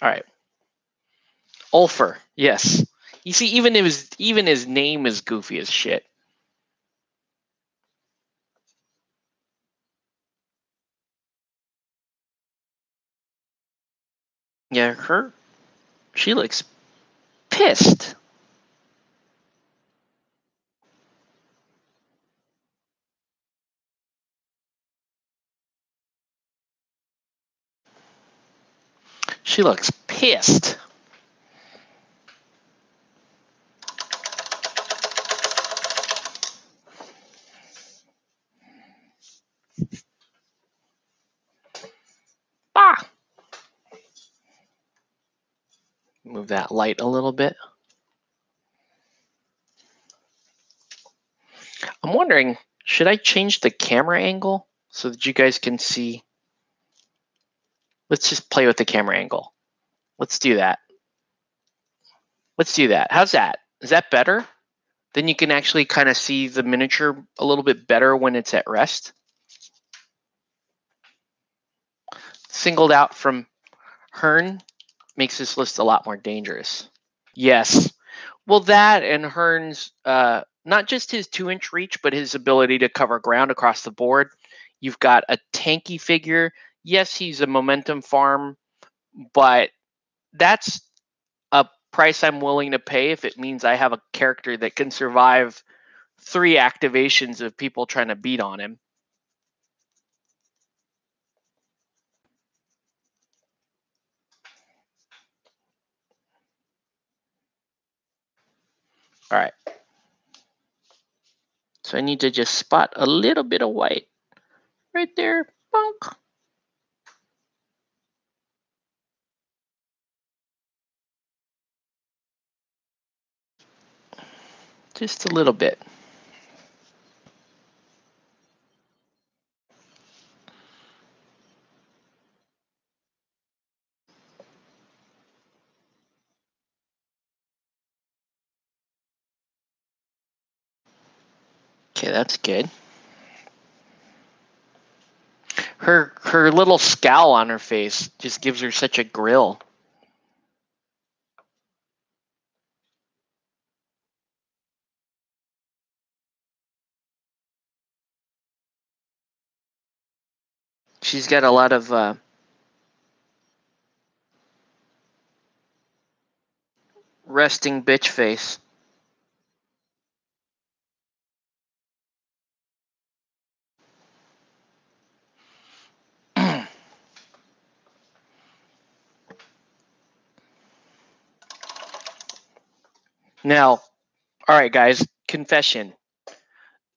Speaker 1: All right. Ulfer, yes. You see, even his name is goofy as shit. Yeah, she looks pissed. She looks pissed. Bah! Move that light a little bit. I'm wondering, should I change the camera angle so that you guys can see? Let's just play with the camera angle. Let's do that. How's that? Is that better? Then you can actually kind of see the miniature a little bit better when it's at rest. Singled out from Hearn makes this list a lot more dangerous. Yes. Well, that and Hearn's, not just his 2-inch reach, but his ability to cover ground across the board. You've got a tanky figure. Yes, he's a momentum farm, but that's a price I'm willing to pay if it means I have a character that can survive 3 activations of people trying to beat on him. All right. So I need to just spot a little bit of white right there. Bonk. Just a little bit. Okay, that's good. Her little scowl on her face just gives her such a grill. She's got a lot of resting bitch face. Now, all right, guys, confession.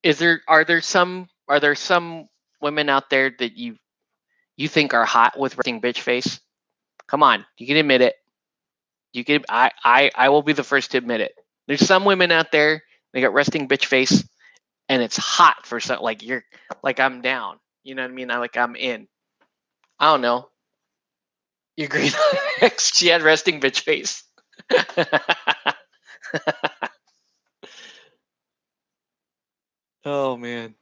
Speaker 1: Are there some women out there that you think are hot with resting bitch face? Come on, you can admit it. You can I will be the first to admit it. There's some women out there, they got resting bitch face and it's hot for some, like you're like I'm down. You know what I mean? I'm in. I don't know. You agreed on X. She had resting bitch face. Oh man.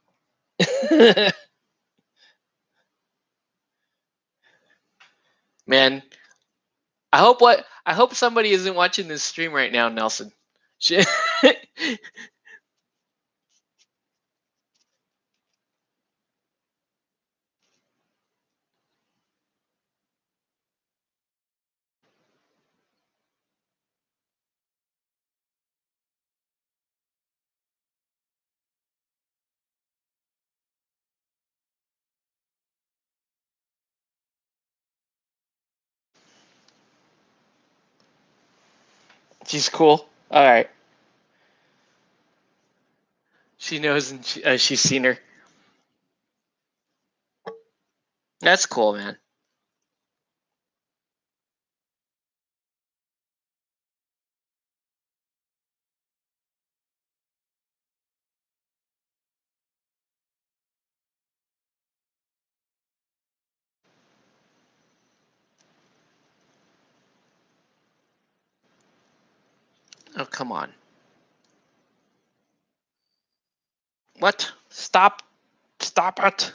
Speaker 1: Man, I hope somebody isn't watching this stream right now, Nelson. She's cool. All right. She knows and she's seen her. That's cool, man. Oh, come on. What? Stop. Stop it.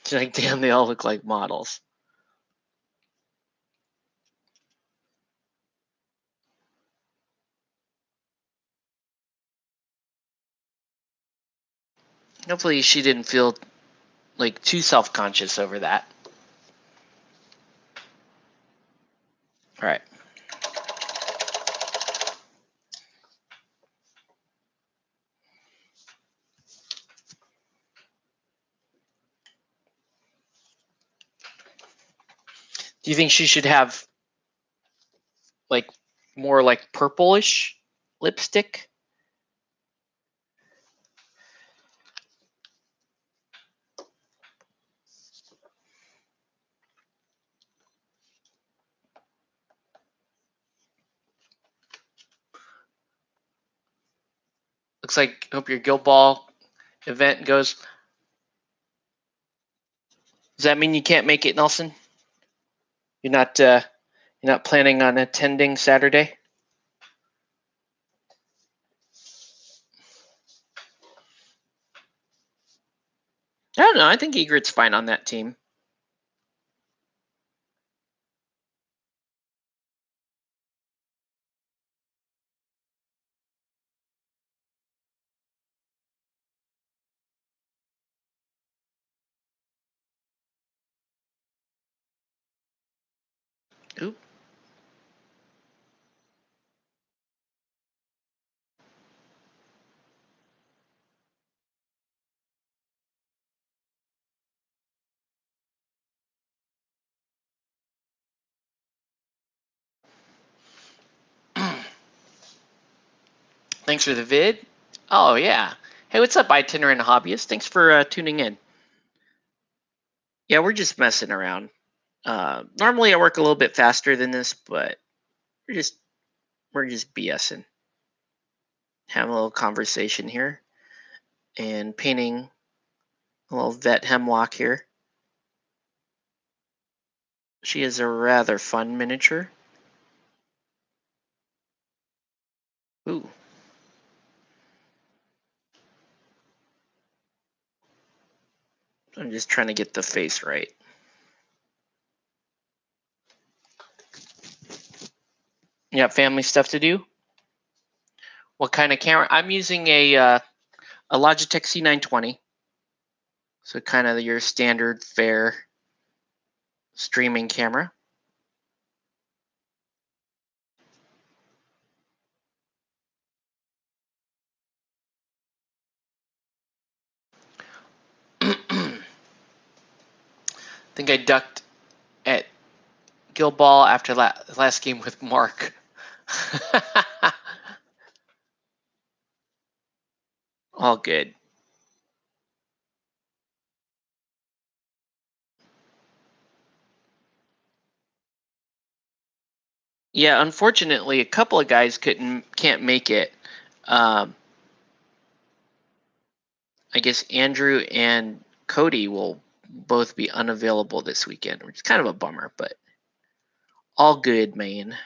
Speaker 1: She's like, damn, they all look like models. Hopefully she didn't feel like too self-conscious over that. All right. Do you think she should have like more like purplish lipstick? Looks like hope your Guild Ball event goes. Does that mean you can't make it, Nelson? You're not planning on attending Saturday? I don't know. I think Egret's fine on that team. Oop. Thanks for the vid. Oh yeah. Hey, what's up, itinerant hobbyist? Thanks for tuning in. Yeah, we're just messing around. Normally I work a little bit faster than this, but we're just BSing. Having a little conversation here and painting a little vet Hemlocke here. She is a rather fun miniature. Ooh. I'm just trying to get the face right. You got family stuff to do? What kind of camera? I'm using a Logitech C920. So kind of your standard fare streaming camera. I think I ducked at Gill Ball after last game with Mark. All good. Yeah, unfortunately, a couple of guys can't make it. I guess Andrew and Cody will both be unavailable this weekend, which is kind of a bummer, but all good, man.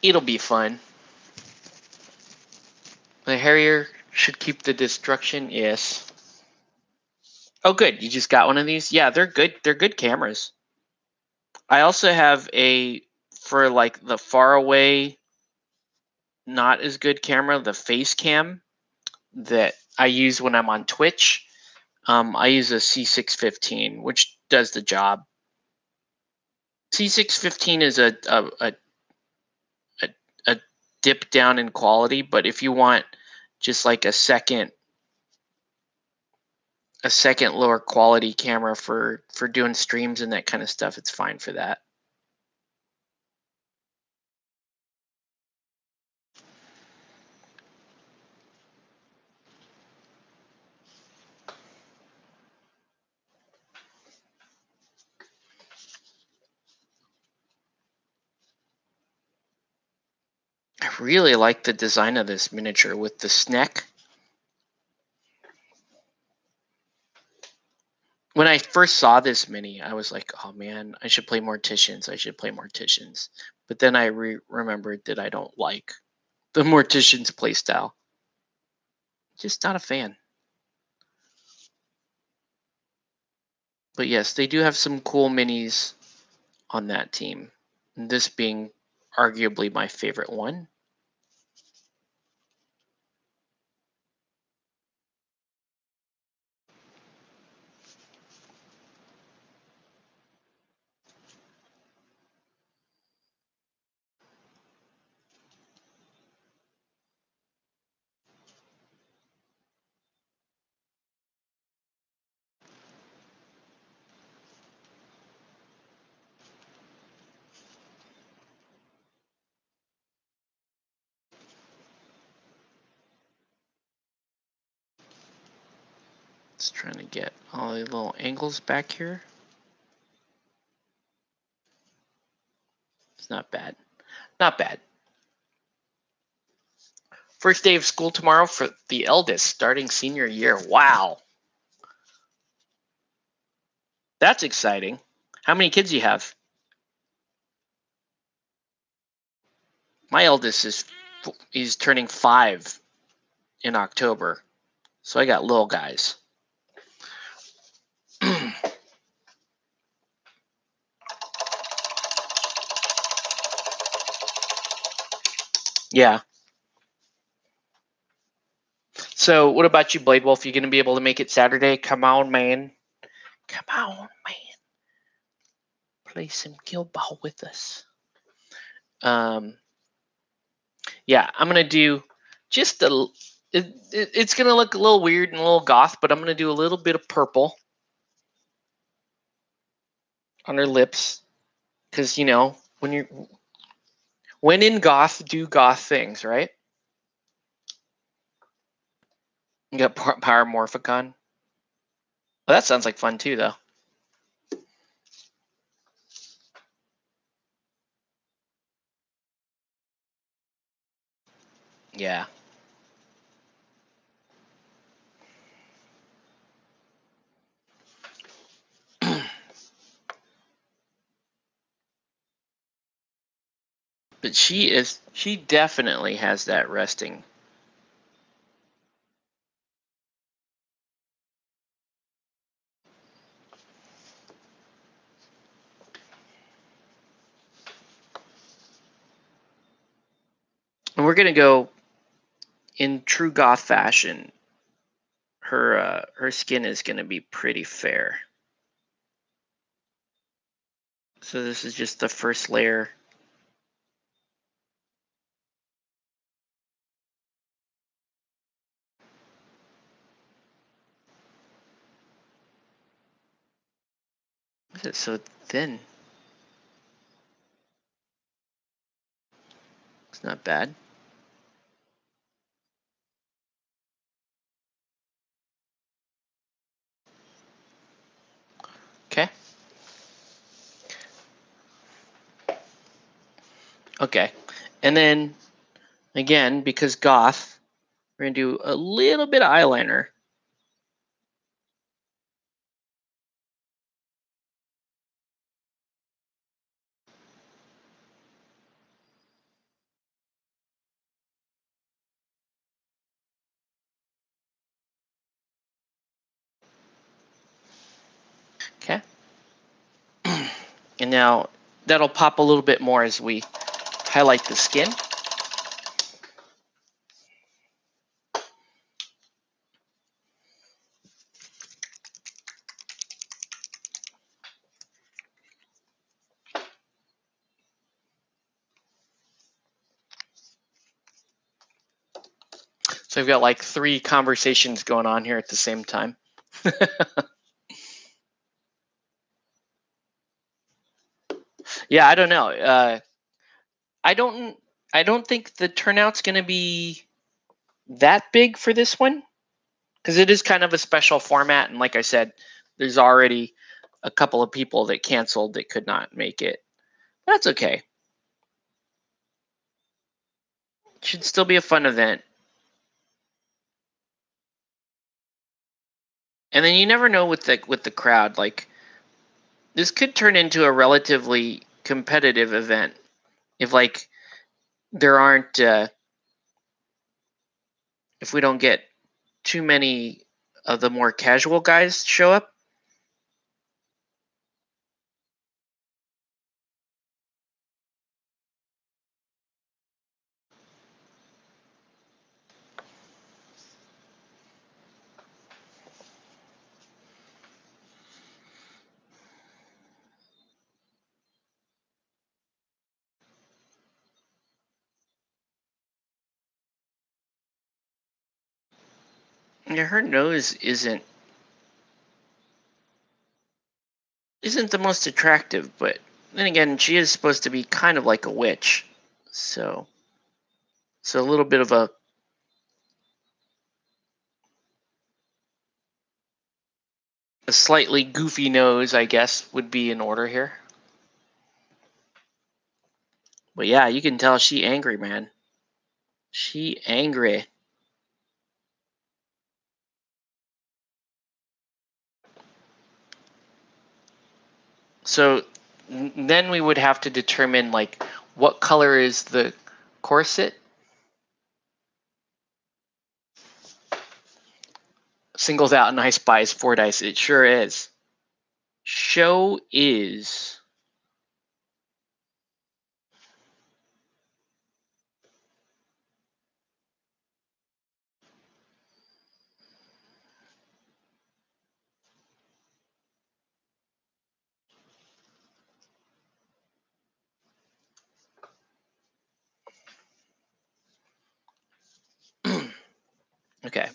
Speaker 1: It'll be fun. The Harrier should keep the destruction, yes. Oh, good. You just got one of these? Yeah, they're good. They're good cameras. I also have for like the far away, not as good camera, the face cam that I use when I'm on Twitch. I use a C615, which does the job. C615 is a dip down in quality, but if you want just like a second lower quality camera for doing streams and that kind of stuff, it's fine for that. I really like the design of this miniature with the sneck. When I first saw this mini, I was like, oh man, I should play Morticians. I should play Morticians. But then I remembered that I don't like the Morticians playstyle. Just not a fan. But yes, they do have some cool minis on that team. And this being arguably my favorite one. Just trying to get all the little angles back here. It's not bad. Not bad. First day of school tomorrow for the eldest, starting senior year. Wow. That's exciting. How many kids do you have? My eldest he's turning 5 in October. So I got little guys. Yeah. So what about you, Blade Wolf? You going to be able to make it Saturday? Come on, man. Come on, man. Play some Guild Ball with us. Yeah, I'm going to do just it's going to look a little weird and a little goth, but I'm going to do a little bit of purple on her lips. Because, you know, when in goth, do goth things, right? You got Power Morphicon. Well, that sounds like fun too, though. Yeah. But she definitely has that resting. And we're gonna go in true goth fashion. Her skin is gonna be pretty fair. So this is just the first layer. Is it so thin? It's not bad. Okay. Okay. And then again, because goth, we're gonna do a little bit of eyeliner. Okay. And now that'll pop a little bit more as we highlight the skin. So I've got like 3 conversations going on here at the same time. Yeah, I don't know. I don't I don't think the turnout's going to be that big for this one because it is kind of a special format, and like I said, there's already a couple of people that canceled that could not make it. That's okay. Should still be a fun event. And then you never know with the crowd. Like this could turn into a relatively competitive event if like there aren't if we don't get too many of the more casual guys show up. Yeah, her nose isn't the most attractive, but then again, she is supposed to be kind of like a witch. So a little bit of a slightly goofy nose, I guess, would be in order here. But yeah, you can tell she angry, man. She angry. So then we would have to determine like what color is the corset. Singles out nice buys 4 dice. It sure is. Show is. Okay.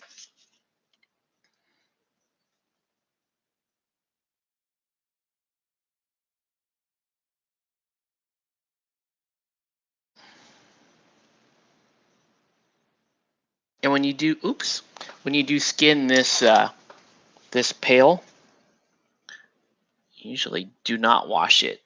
Speaker 1: And when you do, oops, when you do skin this pale, usually do not wash it.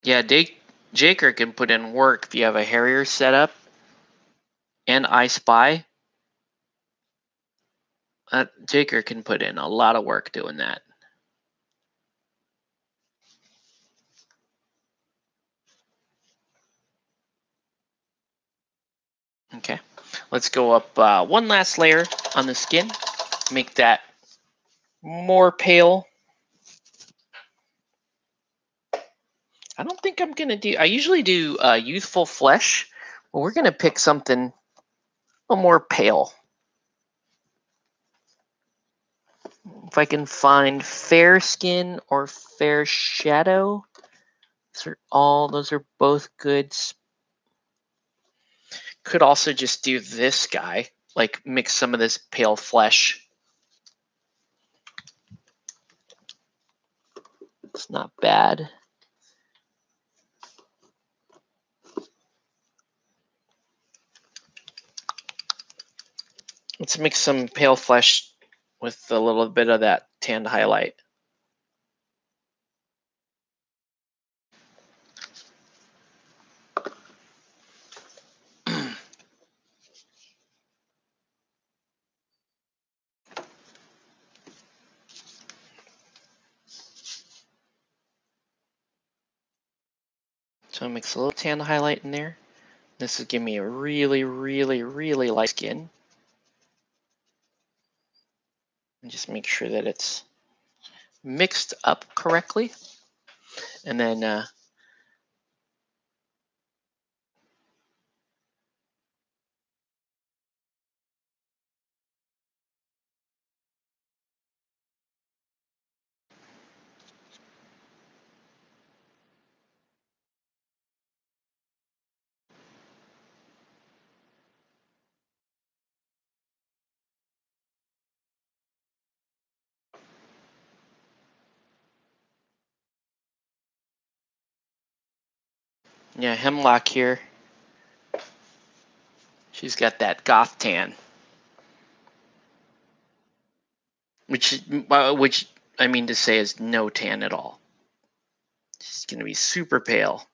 Speaker 1: Yeah, Jaker can put in work if you have a Harrier set up and I Spy. Jaker can put in a lot of work doing that. Okay, let's go up one last layer on the skin. Make that more pale. I don't think I'm gonna do. I usually do youthful flesh, but we're gonna pick something a little more pale. If I can find fair skin or fair shadow, those are both good. Could also just do this guy, like mix some of this pale flesh. It's not bad. Let's mix some pale flesh with a little bit of that tanned highlight. So I mix a little tan highlight in there. This will give me a really, really, really light skin. And just make sure that it's mixed up correctly. And then yeah, Hemlocke here. She's got that goth tan, which I mean to say is no tan at all. She's gonna be super pale.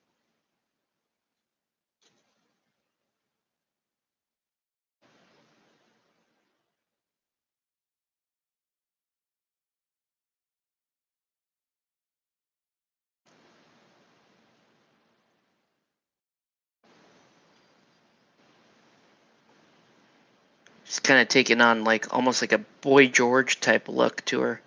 Speaker 1: She's kind of taking on like almost like a Boy George type look to her.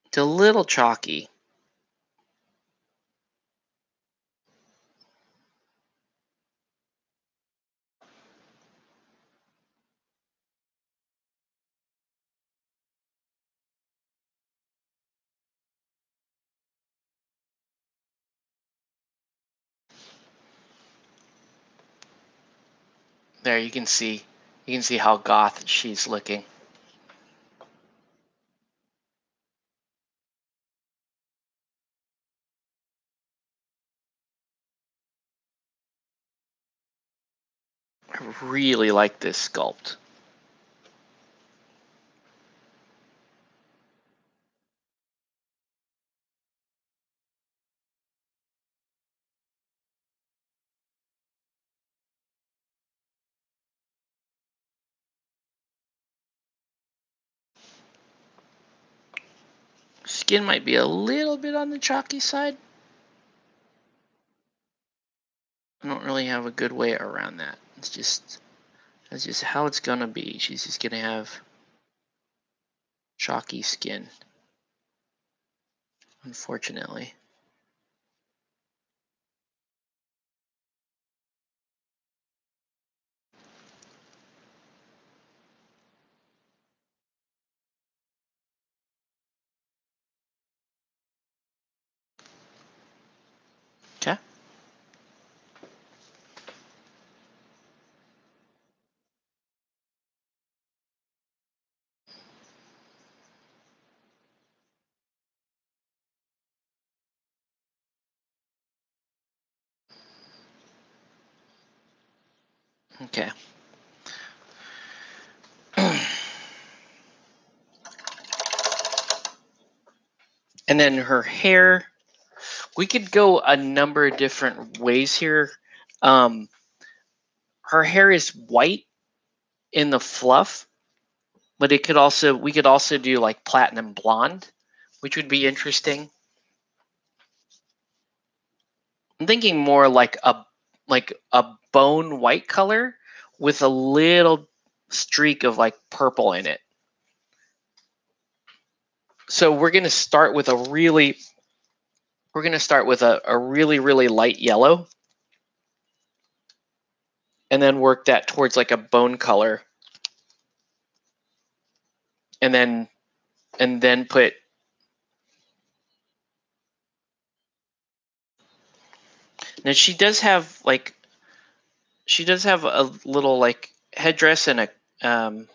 Speaker 1: It's a little chalky. There you can see how goth she's looking. I really like this sculpt. Skin might be a little bit on the chalky side. I don't really have a good way around that. That's just how it's gonna be. She's just gonna have chalky skin, unfortunately. Okay. Okay. And then her hair, we could go a number of different ways here. Um, her hair is white in the fluff, but we could also do like platinum blonde, which would be interesting. I'm thinking more like a bone white color with a little streak of like purple in it. So we're gonna start with a really really light yellow, and then work that towards like a bone color, and then put. Now she does have a little like headdress and a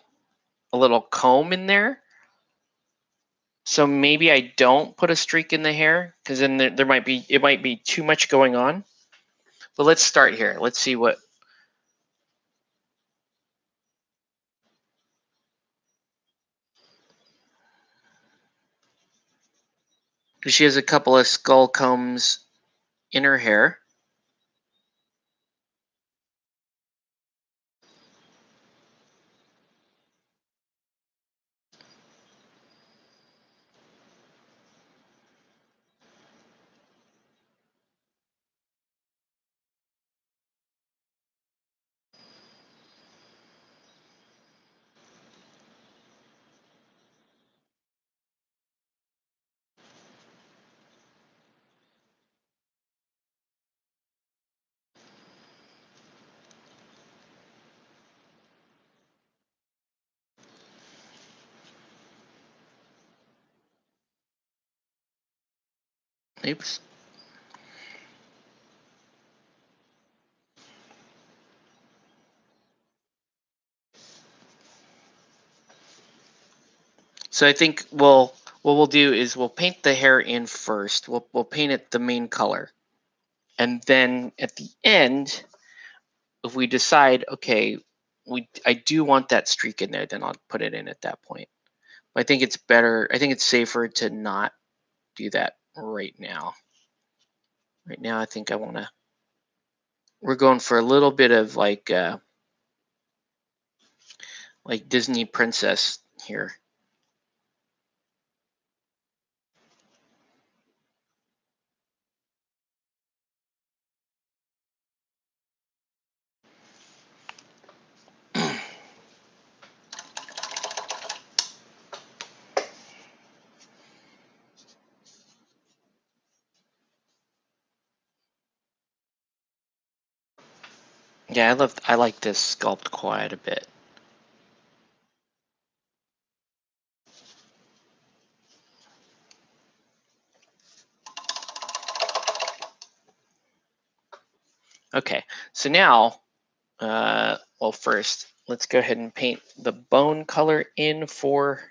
Speaker 1: little comb in there. So maybe I don't put a streak in the hair because then there might be too much going on. But let's start here. Let's see what. She has a couple of skull combs in her hair. Oops. So I think what we'll do is we'll paint the hair in first. We'll paint it the main color, and then at the end, if we decide, okay, I do want that streak in there, then I'll put it in at that point. But I think it's better. I think it's safer to not do that right now. Right now, I think I want to. We're going for a little bit of like Disney princess here. Yeah, I like this sculpt quite a bit. Okay, so now, well, first let's go ahead and paint the bone color in for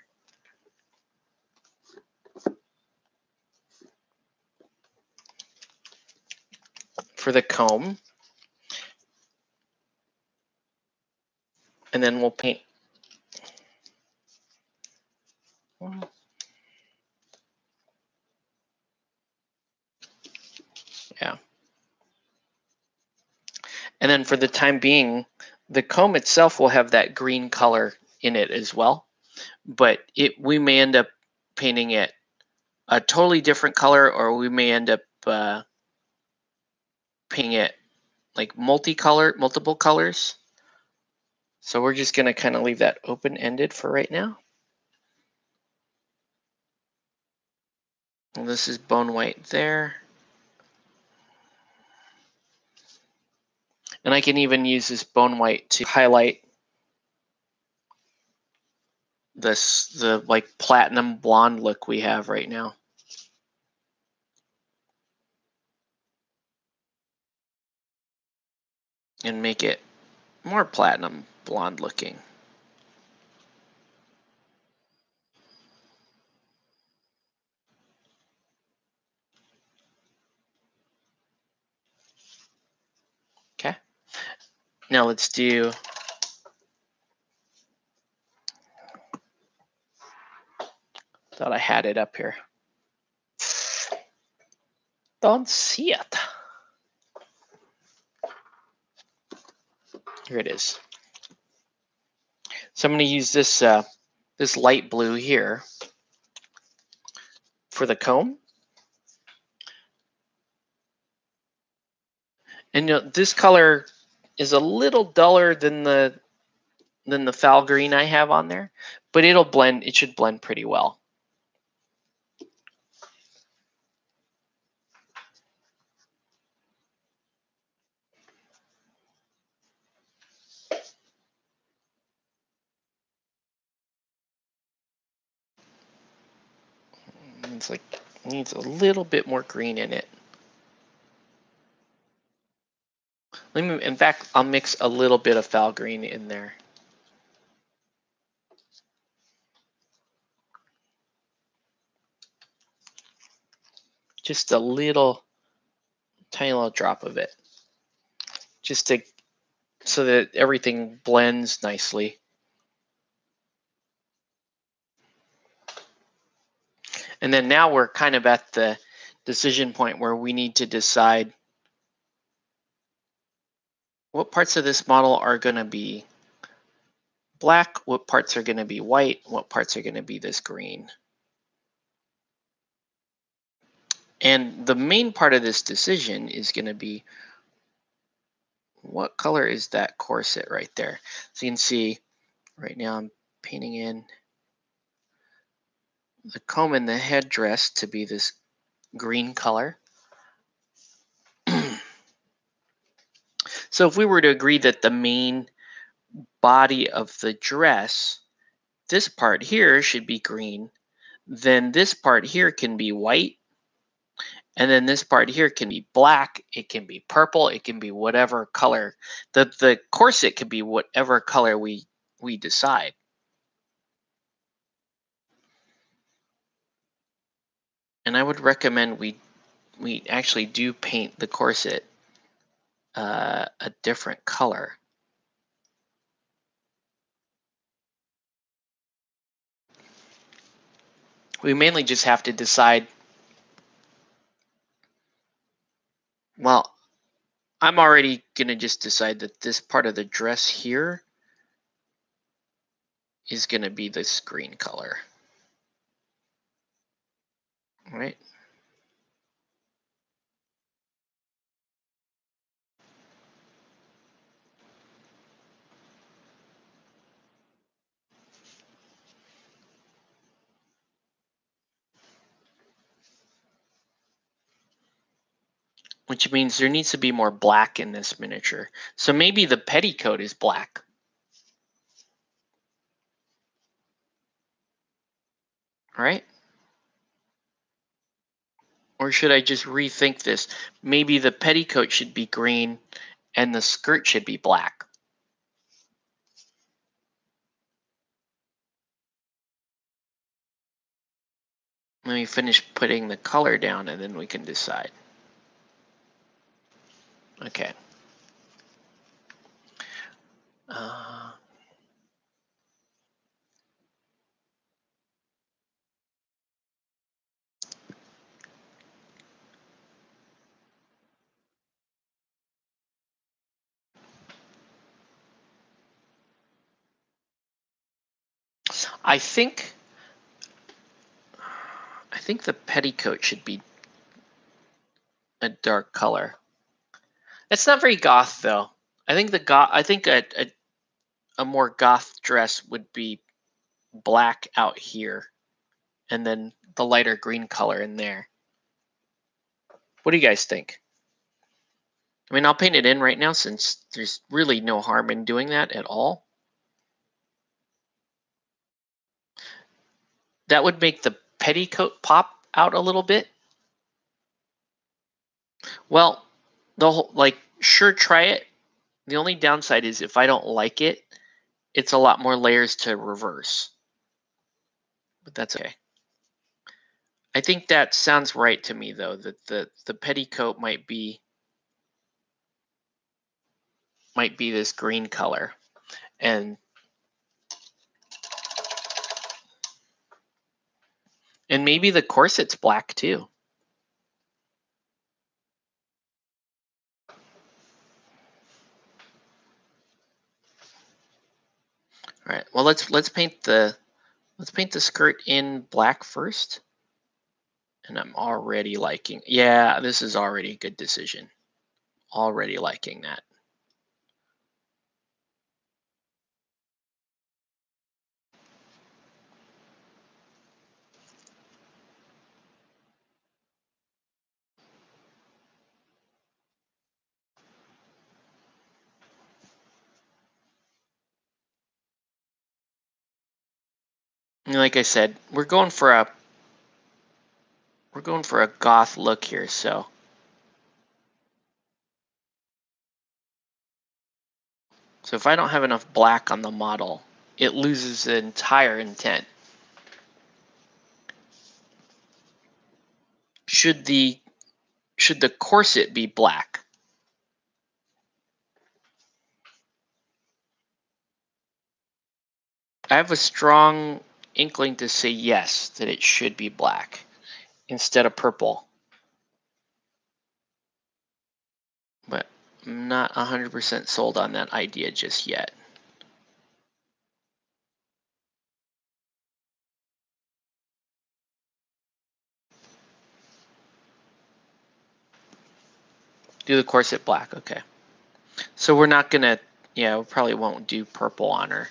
Speaker 1: the comb, and then we'll paint. Yeah. And then for the time being, the comb itself will have that green color in it as well. But we may end up painting it a totally different color, or we may end up painting it like multiple colors. So we're just going to kind of leave that open-ended for right now. And this is bone white there. And I can even use this bone white to highlight the like platinum blonde look we have right now. And make it more platinum blonde looking. Okay. Now let's do thought I had it up here. Don't see it. Here it is. So I'm going to use this this light blue here for the comb. And this color is a little duller than the foul green I have on there, but it'll blend. It should blend pretty well. It's like needs a little bit more green in it. In fact, I'll mix a little bit of foul green in there. Just a little, tiny little drop of it. Just to, so that everything blends nicely. And then now we're kind of at the decision point where we need to decide what parts of this model are going to be black, what parts are going to be white, what parts are going to be this green. And the main part of this decision is going to be what color is that corset right there. So you can see right now I'm painting in the comb and the headdress to be this green color. So if we were to agree that the main body of the dress, this part here should be green, then this part here can be white, and then this part here can be black, it can be purple, it can be whatever color. The corset can be whatever color we decide. And I would recommend we actually do paint the corset a different color. We mainly just have to decide, well, I'm already going to just decide that this part of the dress here is going to be this green color. All right. Which means there needs to be more black in this miniature. So maybe the petticoat is black. All right. Or should I just rethink this? Maybe the petticoat should be green and the skirt should be black. Let me finish putting the color down and then we can decide. Okay. I think the petticoat should be a dark color. It's not very goth though. I think a more goth dress would be black out here and then the lighter green color in there. What do you guys think? I mean, I'll paint it in right now since there's really no harm in doing that at all. That would make the petticoat pop out a little bit. Well, sure, try it. The only downside is if I don't like it, it's a lot more layers to reverse. But that's okay. I think that sounds right to me, though, that the petticoat might be might be this green color. And maybe the corset's black too. All right. Well, let's paint the skirt in black first. And I'm already liking. Yeah, this is already a good decision. Already liking that. And like I said, we're going for a goth look here, so if I don't have enough black on the model, it loses the entire intent. Should the corset be black? I have a strong inkling to say yes, that it should be black instead of purple. But I'm not 100% sold on that idea just yet. Do the corset black, okay. So we're not gonna, yeah, we probably won't do purple on her.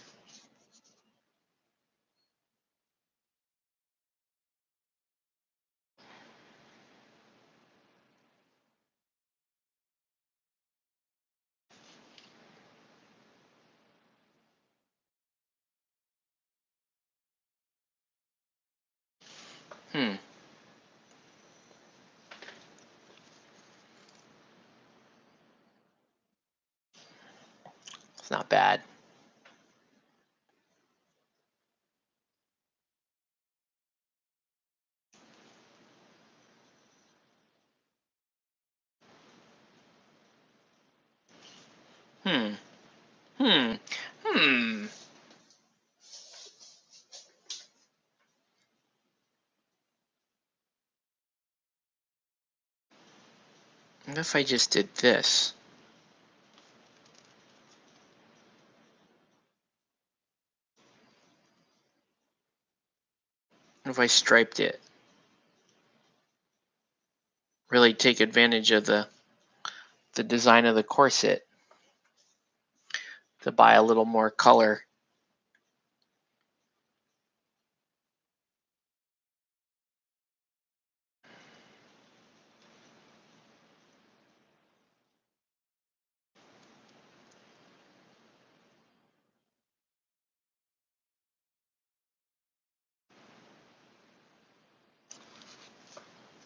Speaker 1: It's not bad. What if I just did this? What if I striped it? Really take advantage of the design of the corset to buy a little more color.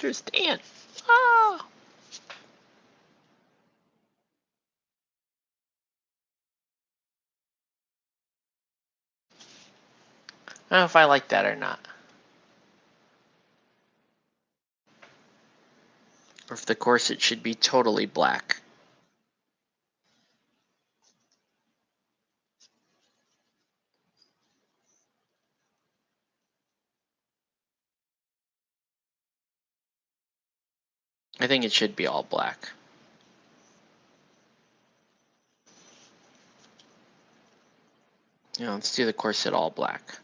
Speaker 1: Understand? Ah. I don't know if I like that or not. Or if the corset should be totally black. I think it should be all black. Let's do the corset all black.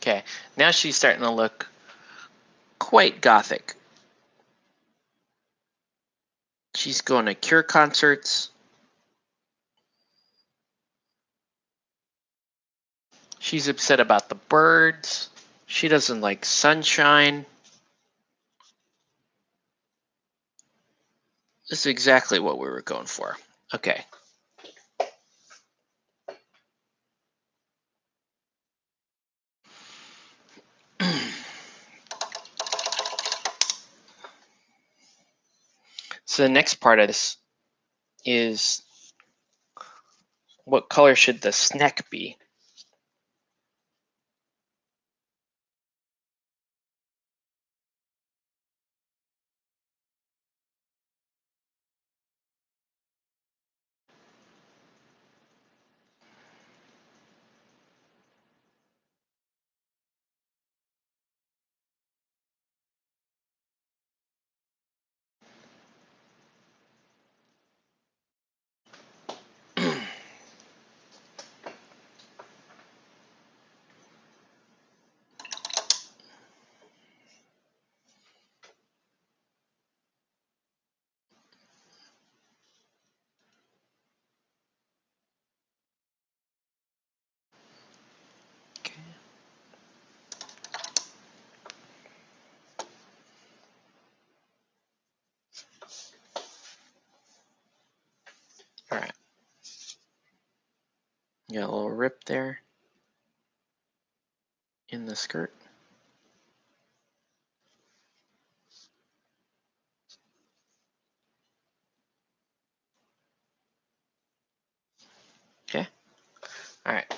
Speaker 1: Okay, now she's starting to look quite gothic. She's going to Cure concerts. She's upset about the birds. She doesn't like sunshine. This is exactly what we were going for. Okay. So the next part of this is, what color should the snack be? Okay. All right. You got a little rip there in the skirt. Okay. All right.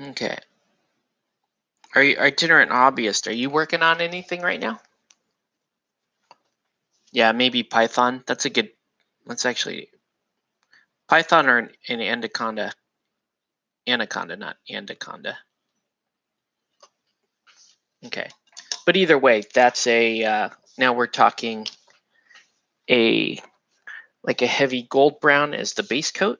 Speaker 1: Okay. Are you itinerant hobbyist? Are you working on anything right now? Yeah, maybe Python. That's a good. That's actually Python or an anaconda. Anaconda, not anaconda. Okay. But either way, that's a. Now we're talking a like a heavy gold brown as the base coat.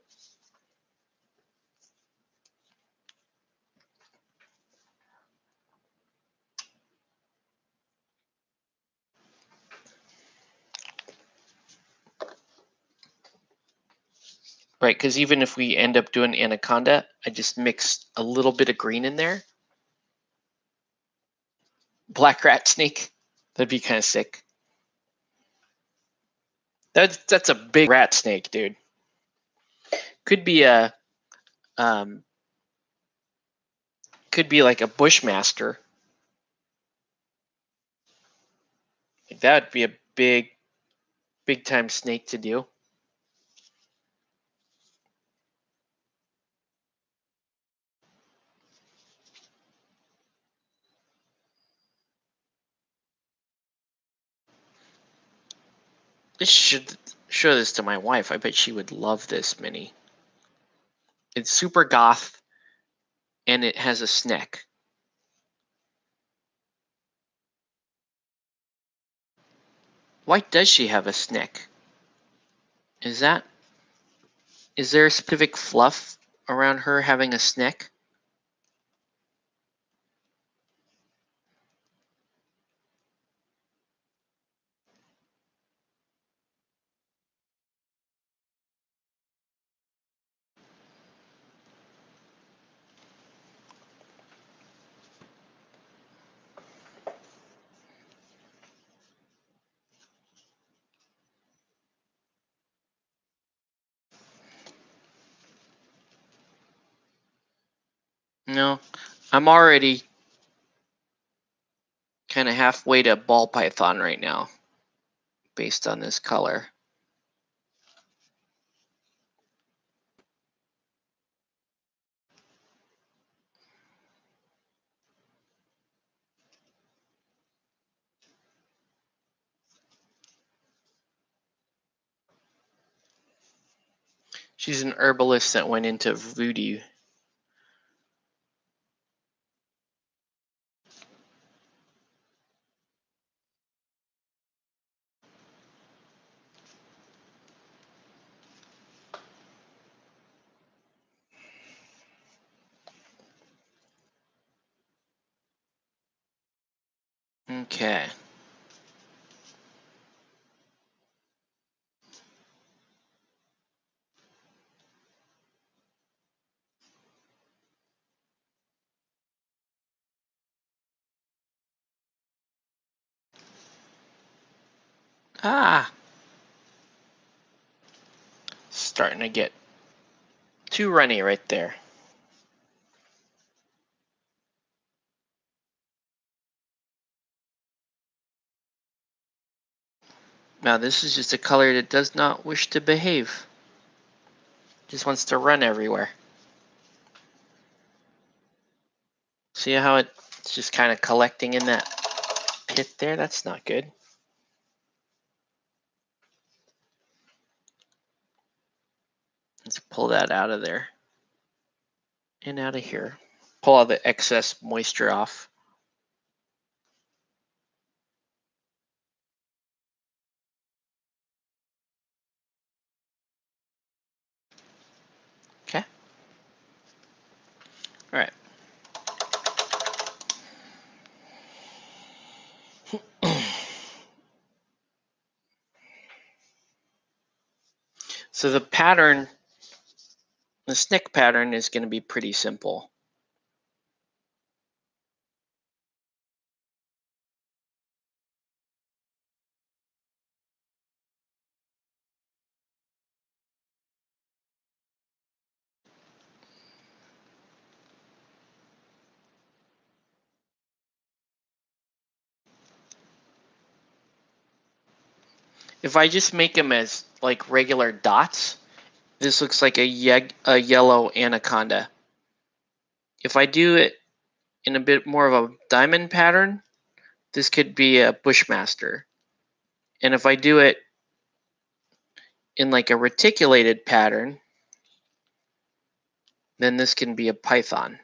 Speaker 1: Right, because even if we end up doing anaconda, I just mixed a little bit of green in there. Black rat snake. That'd be kind of sick. That's a big rat snake, dude. Could be a um, could be like a bushmaster. That would be a big time snake to do. I should show this to my wife. I bet she would love this mini. It's super goth and it has a snack. Why does she have a snack? Is that is there a specific fluff around her having a snack? No, I'm already kind of halfway to ball python right now based on this color. She's an herbalist that went into voodoo. Okay. Ah, starting to get too runny right there. Now this is just a color that does not wish to behave. Just wants to run everywhere. See how it's just kind of collecting in that pit there? That's not good. Let's pull that out of there. And out of here. Pull all the excess moisture off. Okay. All right. So the pattern, the snick pattern is going to be pretty simple. If I just make them as like regular dots, this looks like a yellow anaconda. If I do it in a bit more of a diamond pattern, this could be a bushmaster. And if I do it in like a reticulated pattern, then this can be a python.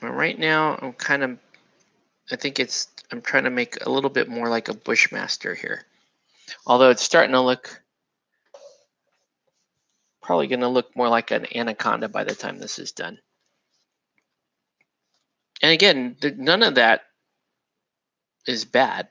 Speaker 1: But right now, I'm trying to make a little bit more like a bushmaster here. Although it's starting to look, probably going to look more like an anaconda by the time this is done. And again, none of that is bad.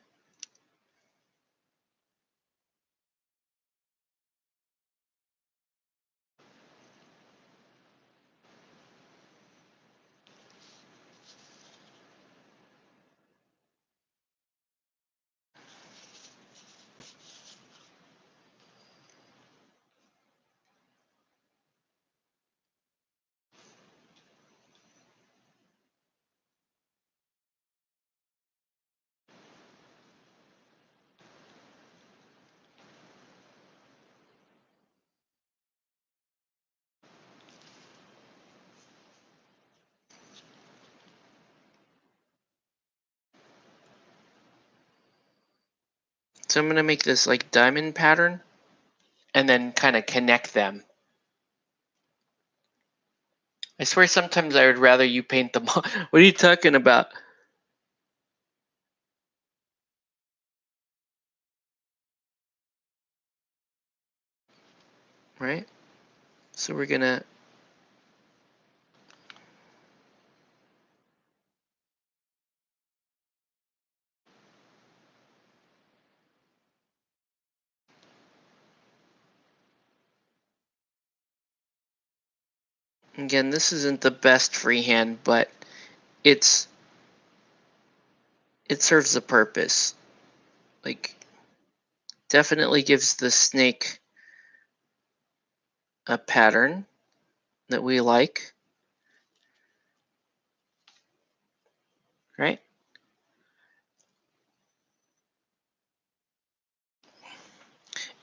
Speaker 1: So I'm going to make this like diamond pattern and then kind of connect them. I swear sometimes I would rather you paint them. What are you talking about? Right? So we're going to again, this isn't the best freehand, but it serves a purpose. Like, definitely gives the snake a pattern that we like, right?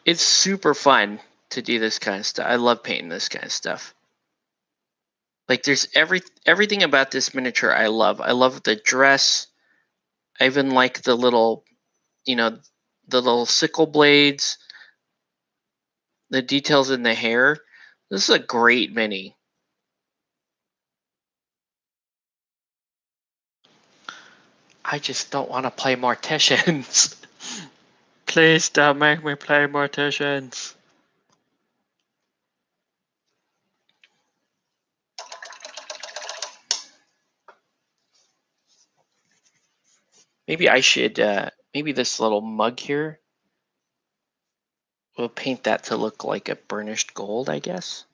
Speaker 1: It's super fun to do this kind of stuff. I love painting this kind of stuff. Like, there's everything about this miniature I love. I love the dress. I even like the little, the little sickle blades, the details in the hair. This is a great mini. I just don't want to play Morticians. Please don't make me play Morticians. Maybe I should, maybe this little mug here, we'll paint that to look like a burnished gold, I guess.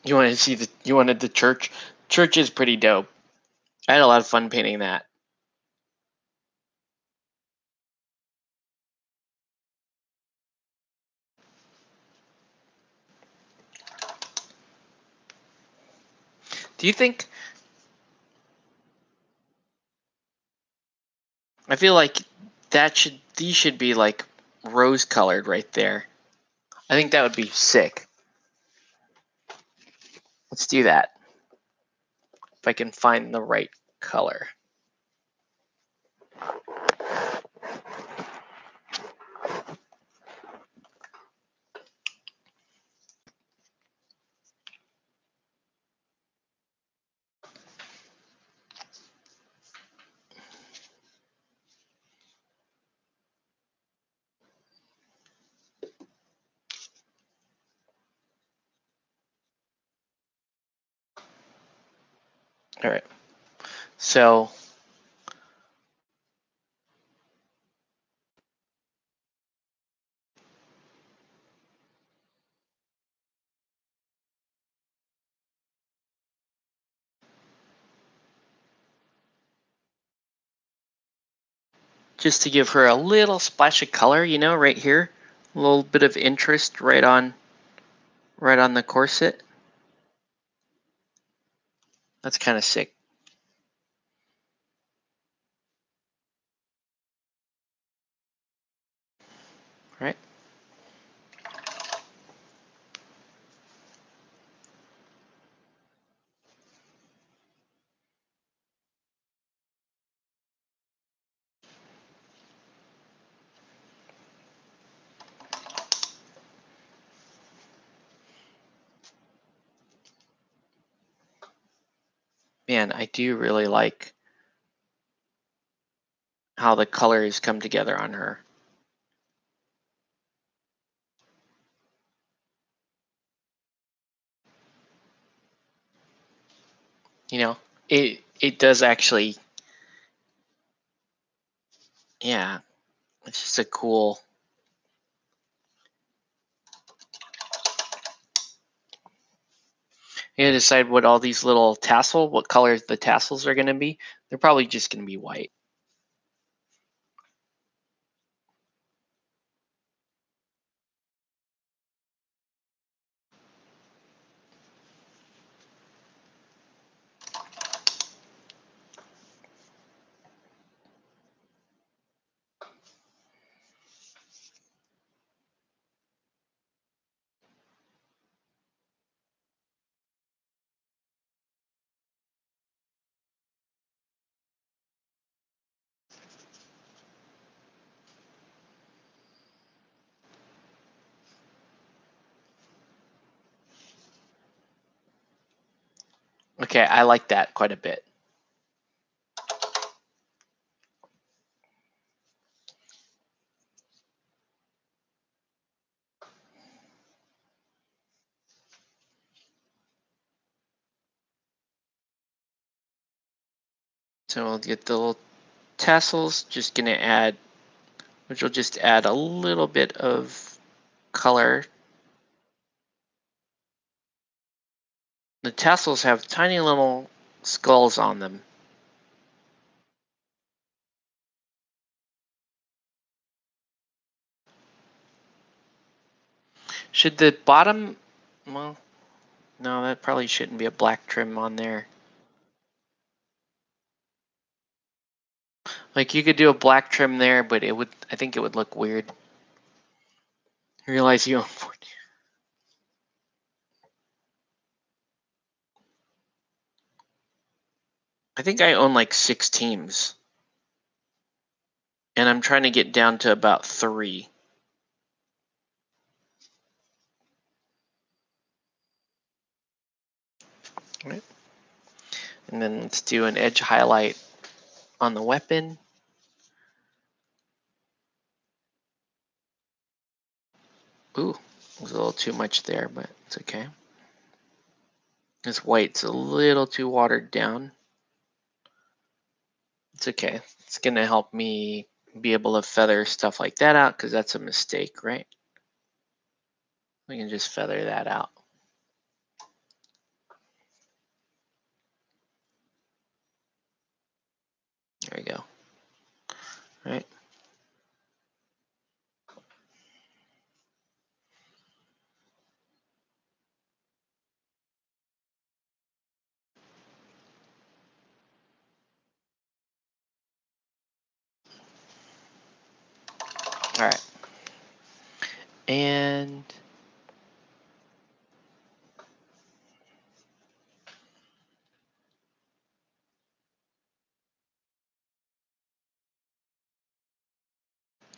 Speaker 1: You wanted to see you wanted the church? Church is pretty dope. I had a lot of fun painting that. Do you think, I feel like these should be like rose colored right there. I think that would be sick. Let's do that. If I can find the right color. All right. So just to give her a little splash of color, you know, right here, a little bit of interest right on the corset. That's kind of sick. Right? Man, I do really like how the colors come together on her. You know, it does actually, yeah, it's just a cool. You gotta decide what all these little what colors the tassels are gonna be. They're probably just gonna be white. Okay, I like that quite a bit. So we'll get the little tassels, just gonna add, which will just add a little bit of color. The tassels have tiny little skulls on them. Should the bottom, well, no, that probably shouldn't be a black trim on there. Like you could do a black trim there, but I think it would look weird. I realize you own 40. I think I own like 6 teams. And I'm trying to get down to about 3. Right. And then let's do an edge highlight on the weapon. Ooh, there's a little too much there, but it's okay. This white's a little too watered down. It's okay. It's going to help me be able to feather stuff like that out because that's a mistake, right? We can just feather that out. right? All right. And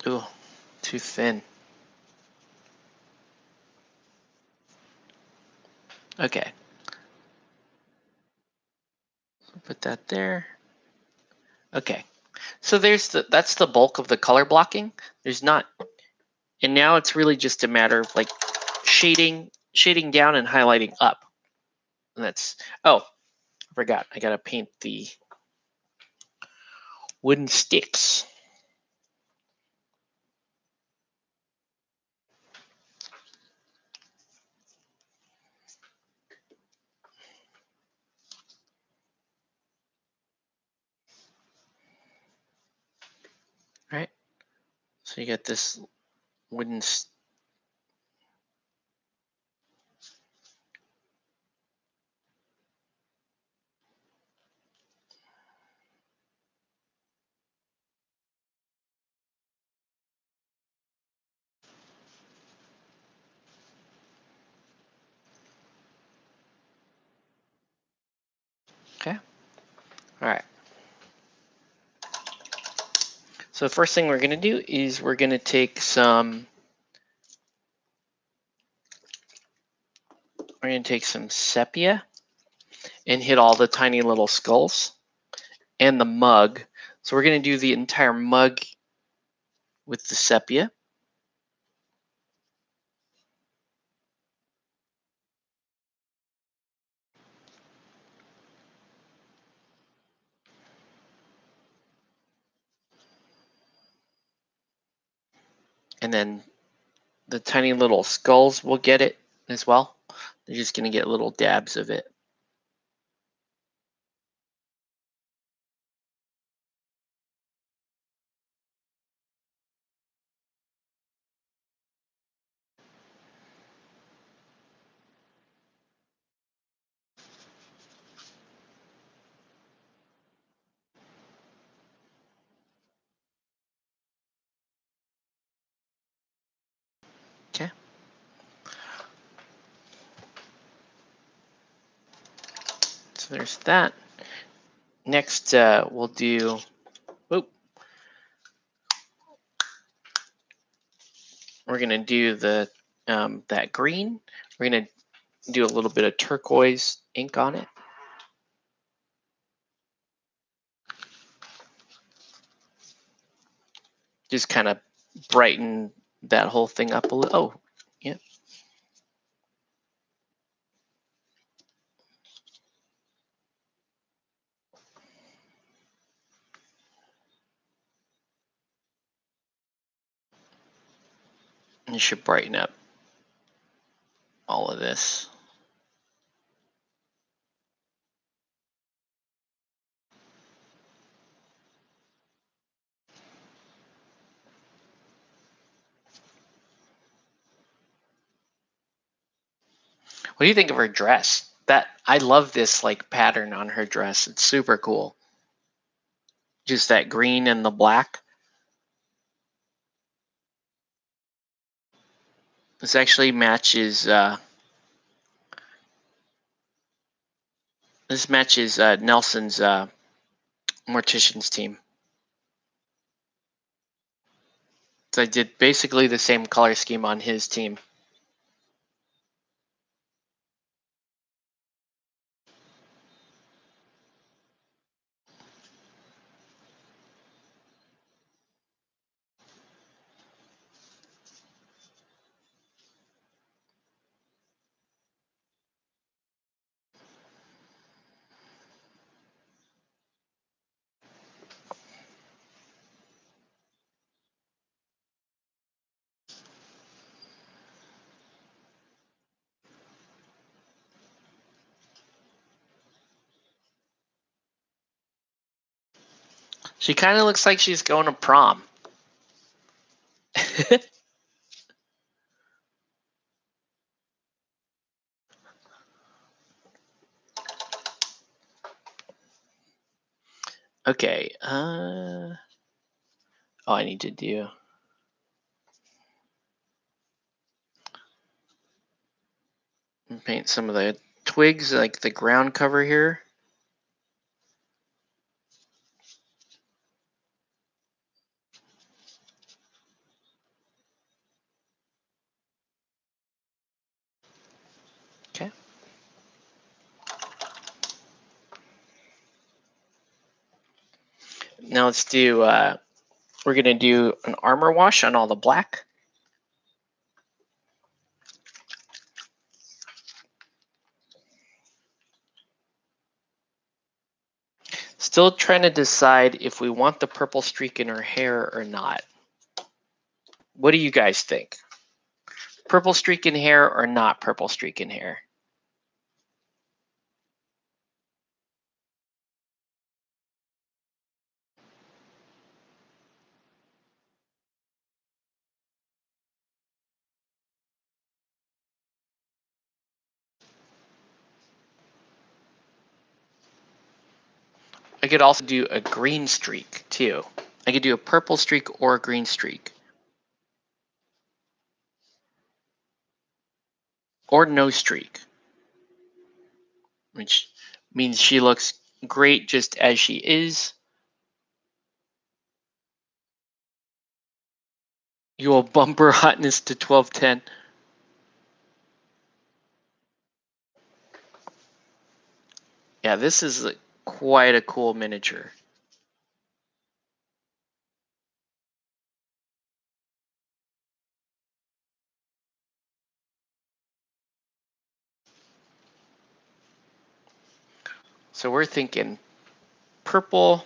Speaker 1: ooh, too thin. Okay. So put that there. Okay. So that's the bulk of the color blocking. There's not, and now it's really just a matter of like shading down and highlighting up. And that's, oh, I forgot. I gotta paint the wooden sticks. Right? So you got this wooden okay. All right. So the first thing we're gonna do is we're gonna take some sepia and hit all the tiny little skulls and the mug. So we're gonna do the entire mug with the sepia. And then the tiny little skulls will get it as well. They're just gonna get little dabs of it. Okay. So there's that. Next, we'll do. Oop, we're gonna do the that green. We're gonna do a little bit of turquoise ink on it. Just kind of brighten that whole thing up a little. Oh, yeah. And it should brighten up all of this. What do you think of her dress? That I love this like pattern on her dress. It's super cool. Just that green and the black. This actually matches. This matches Nelson's Mortician's team. So I did basically the same color scheme on his team. She kind of looks like she's going to prom. Okay. Oh, I need to do. Paint some of the twigs, like the ground cover here. Okay. Now let's do. We're gonna do an armor wash on all the black. Still trying to decide if we want the purple streak in her hair or not. What do you guys think? Purple streak in hair or not purple streak in hair? I could also do a green streak too. I could do a purple streak or a green streak. Or no streak. Which means she looks great just as she is. You will bump her hotness to 1210. Yeah, this is quite a cool miniature. So we're thinking purple.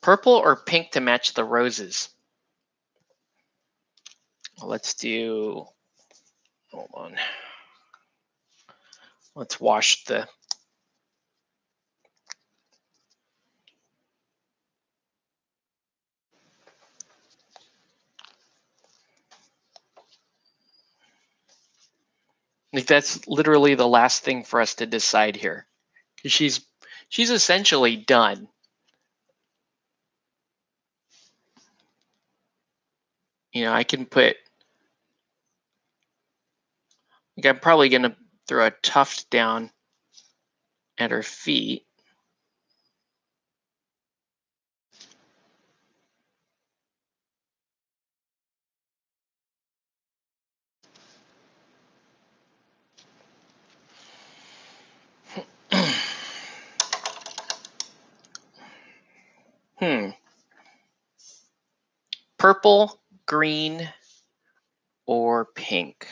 Speaker 1: Purple or pink to match the roses? Let's do, hold on. Let's wash the, like that's literally the last thing for us to decide here. She's essentially done. You know, I can put, like I'm probably gonna throw a tuft down at her feet. Purple, green, or pink?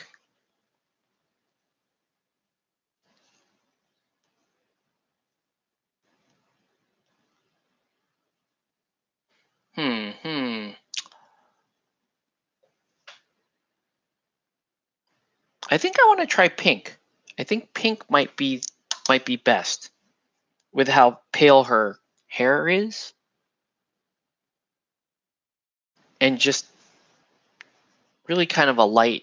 Speaker 1: I think I want to try pink. I think pink might be best with how pale her hair is and just really kind of a light.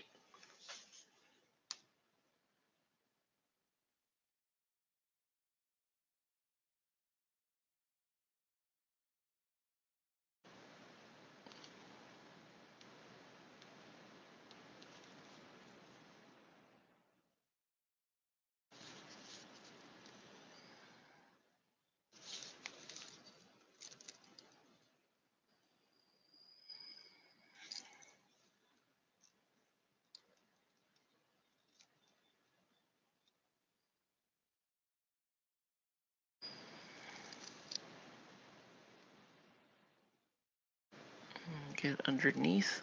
Speaker 1: Get underneath.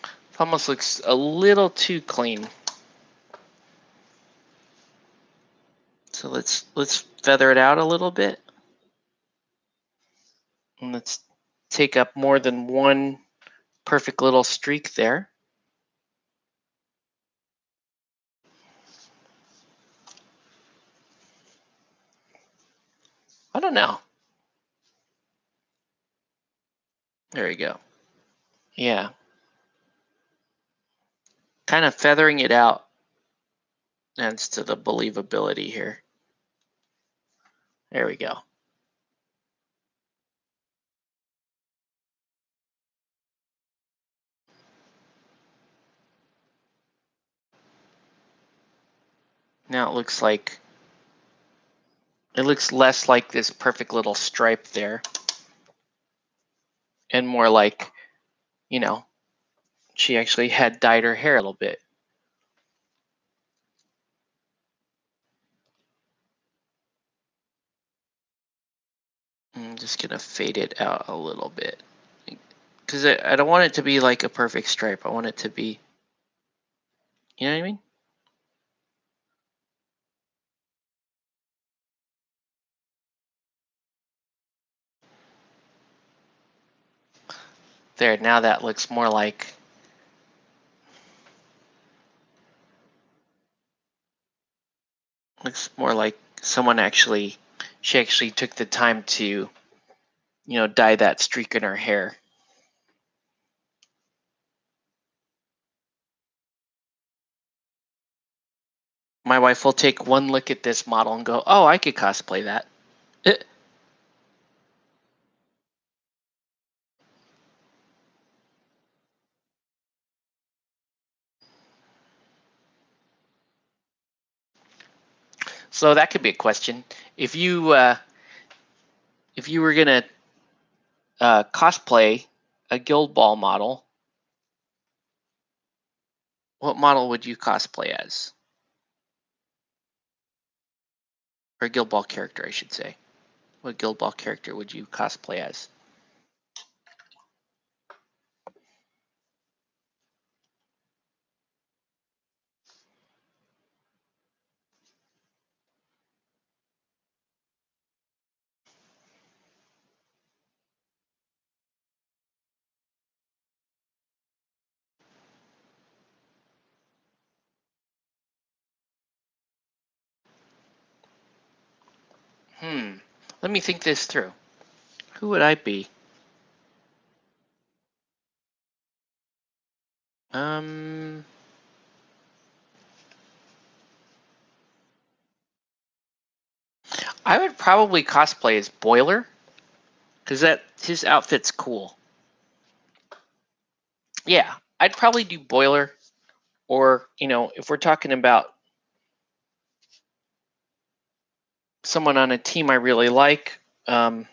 Speaker 1: It almost looks a little too clean. So let's feather it out a little bit. And let's take up more than one perfect little streak there. I don't know. There you go. Yeah. Kind of feathering it out adds to the believability here. There we go. Now it looks less like this perfect little stripe there and more like, you know, she actually had dyed her hair a little bit. I'm just gonna fade it out a little bit because I don't want it to be like a perfect stripe. I want it to be, you know what I mean? There, now that looks more like someone she actually took the time to, you know, dye that streak in her hair. My wife will take one look at this model and go, "Oh, I could cosplay that." So that could be a question. If you were gonna cosplay a Guild Ball model, what model would you cosplay as? Or a Guild Ball character, I should say. What Guild Ball character would you cosplay as? Let me think this through. Who would I be? I would probably cosplay as Boiler, because his outfit's cool. Yeah, I'd probably do Boiler, or, you know, if we're talking about someone on a team I really like, you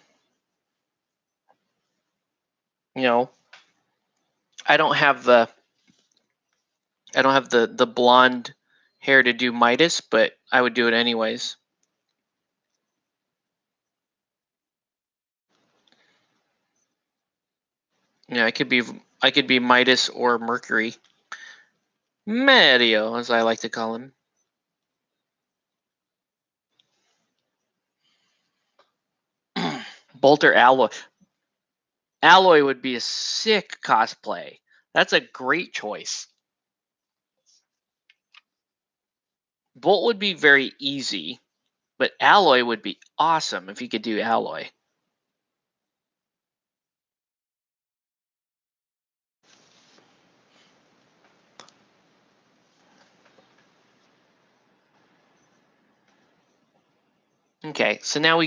Speaker 1: know, I don't have the blonde hair to do Midas, but I would do it anyways. Yeah, I could be Midas or Mercury. Mario, as I like to call him. Bolter Alloy. Alloy would be a sick cosplay. That's a great choice. Bolt would be very easy, but Alloy would be awesome if you could do Alloy. Okay, so now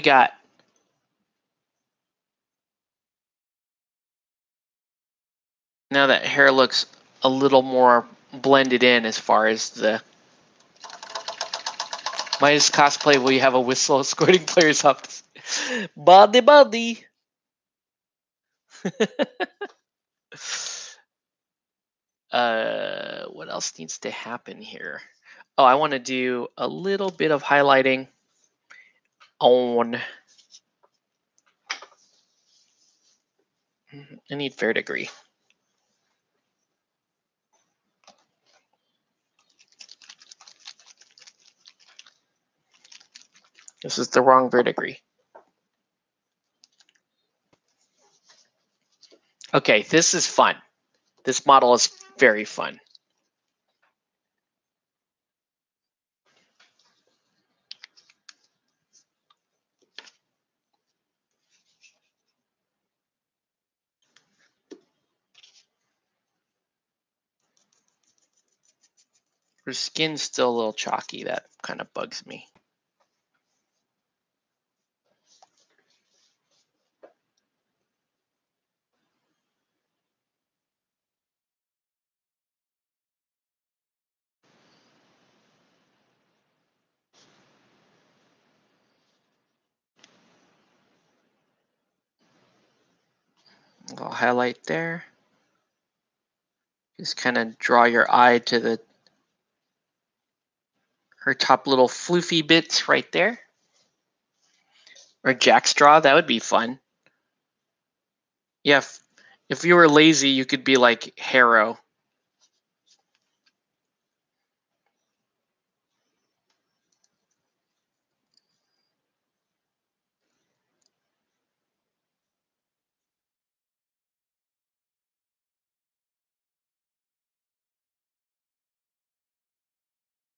Speaker 1: now that hair looks a little more blended in as far as the Midas cosplay where you have a whistle escorting players up. Buddy. What else needs to happen here? Oh, I want to do a little bit of highlighting on. I need fair degree. This is the wrong verdigris. Okay, this is fun. This model is very fun. Her skin's still a little chalky. That kind of bugs me. A little highlight there. Just kind of draw your eye to her top little floofy bits right there. Or jackstraw, that would be fun. Yeah, if you were lazy, you could be like Harrow.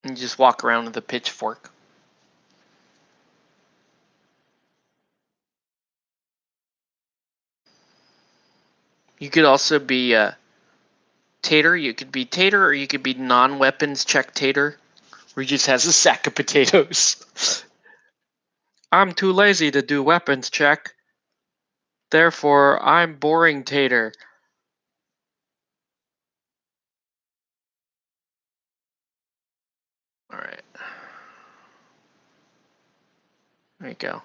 Speaker 1: And just walk around with a pitchfork. You could also be Tater. You could be Tater, or you could be non-weapons check Tater, where he just has a sack of potatoes. I'm too lazy to do weapons check. Therefore, I'm boring Tater. All right. There you go.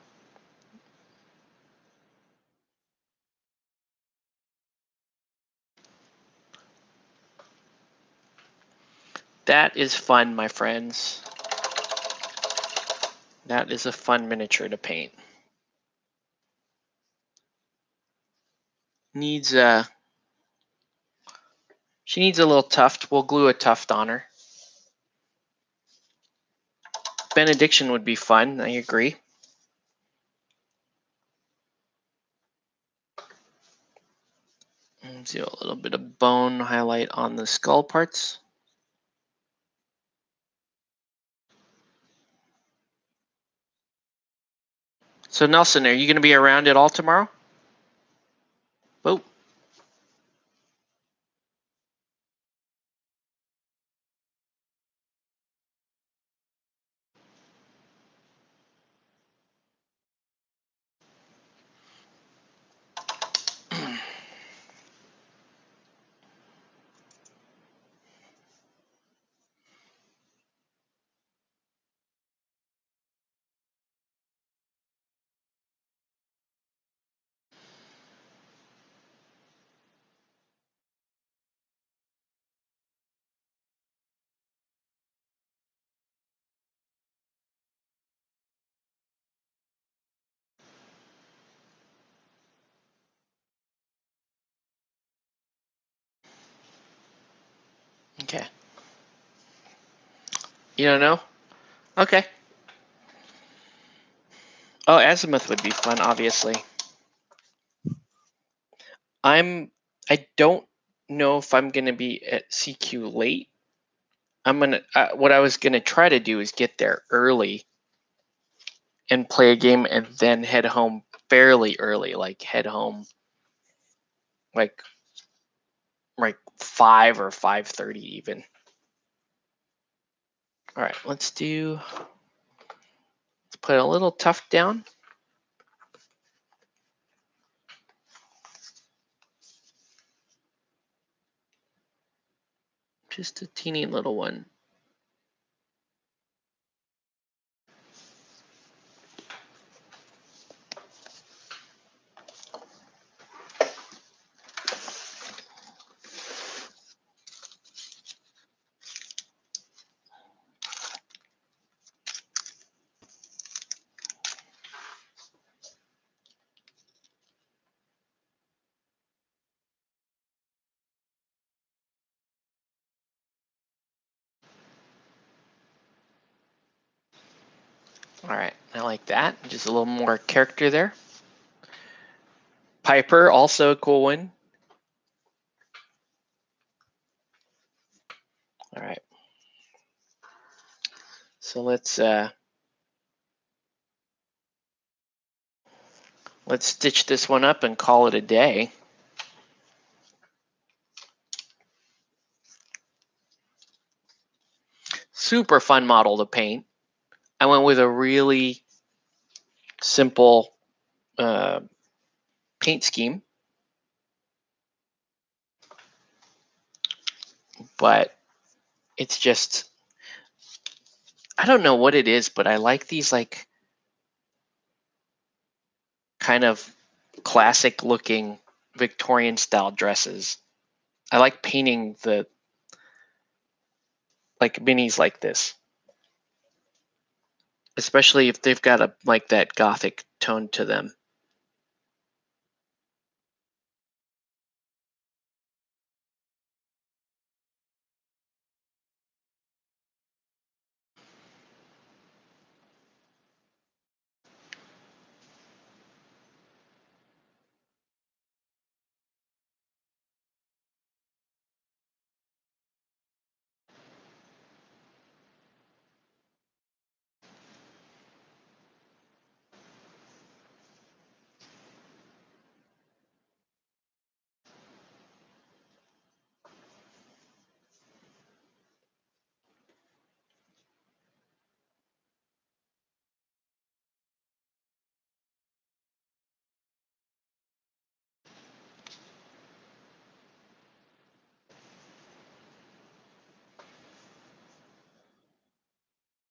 Speaker 1: That is fun, my friends. That is a fun miniature to paint. Needs she needs a little tuft. We'll glue a tuft on her. Benediction would be fun, I agree. Let's do a little bit of bone highlight on the skull parts. So Nelson, are you going to be around at all tomorrow? Oh. Okay. You don't know? Okay. Oh, Azimuth would be fun, obviously. I don't know if I'm gonna be at CQ late. I'm gonna. What I was gonna try to do is get there early and play a game, and then head home fairly early. Like head home, like 5 or 5:30 even. All right, let's put a little tuft down. Just a teeny little one. All right, I like that. Just a little more character there. Piper, also a cool one. All right. So let's stitch this one up and call it a day. Super fun model to paint. I went with a really simple paint scheme, but it's just, I don't know what it is, but I like these like kind of classic looking Victorian style dresses. I like painting the like minis like this, especially if they've got a like that gothic tone to them.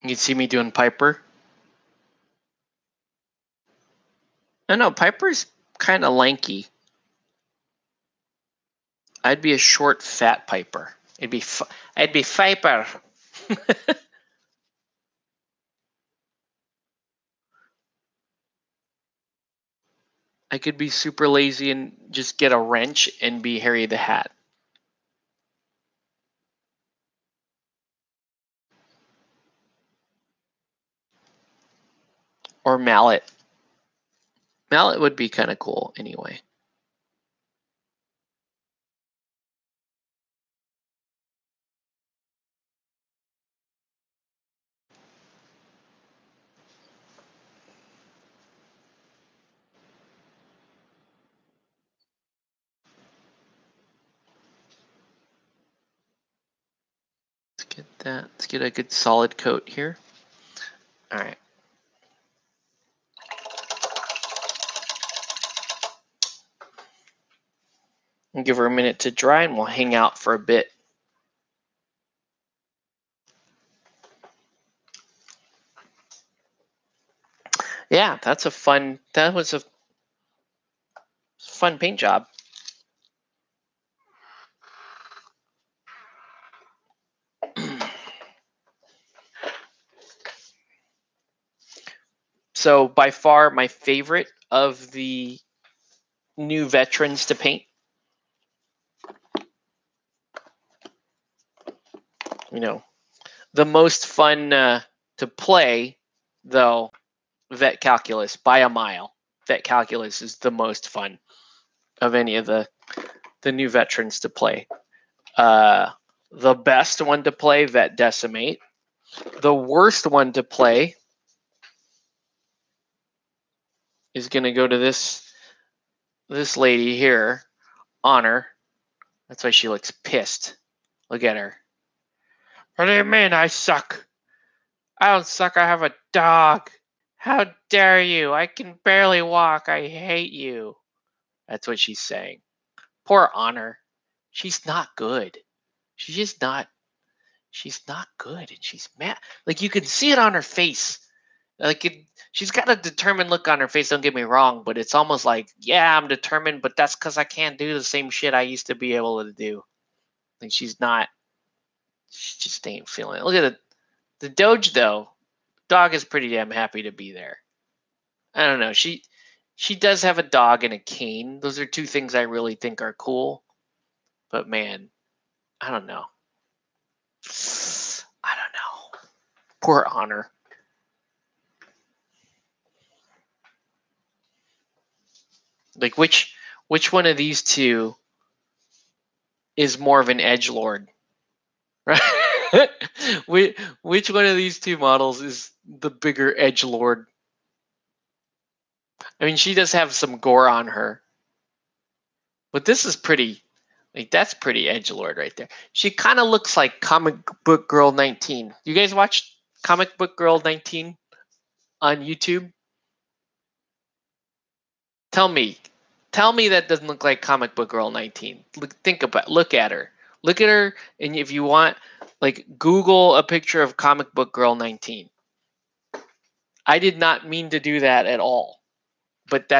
Speaker 1: You see me doing Piper? I know Piper's kind of lanky. I'd be a short, fat Piper. I'd be Piper. I could be super lazy and just get a wrench and be Harry the Hat. Or Mallet. Mallet would be kind of cool anyway. Let's get that. Let's get a good solid coat here. All right. And give her a minute to dry and we'll hang out for a bit. Yeah, that was a fun paint job. So by far my favorite of the new veterans to paint. You know, the most fun to play, though, Vet Calculus by a mile. Vet Calculus is the most fun of any of the new veterans to play. The best one to play, Vet Decimate. The worst one to play is going to go to this lady here, Honor. That's why she looks pissed. Look at her. What do you mean I suck? I don't suck. I have a dog. How dare you? I can barely walk. I hate you. That's what she's saying. Poor Honor. She's not good. She's just not. She's not good, and she's mad. Like you can see it on her face. She's got a determined look on her face. Don't get me wrong, but it's almost like, yeah, I'm determined, but that's because I can't do the same shit I used to be able to do. Like she's not. She just ain't feeling it. Look at the Doge though. Dog is pretty damn happy to be there. I don't know. She does have a dog and a cane. Those are two things I really think are cool. But man, I don't know. I don't know. Poor Honor. Like which one of these two is more of an edgelord? Right? Which one of these two models is the bigger edgelord? I mean, she does have some gore on her, but this is pretty. Like, that's pretty edgelord right there. She kind of looks like Comic Book Girl 19. You guys watch Comic Book Girl 19 on YouTube? Tell me that doesn't look like Comic Book Girl 19. Look at her. Look at her, and if you want, like, Google a picture of Comic Book Girl 19. I did not mean to do that at all, but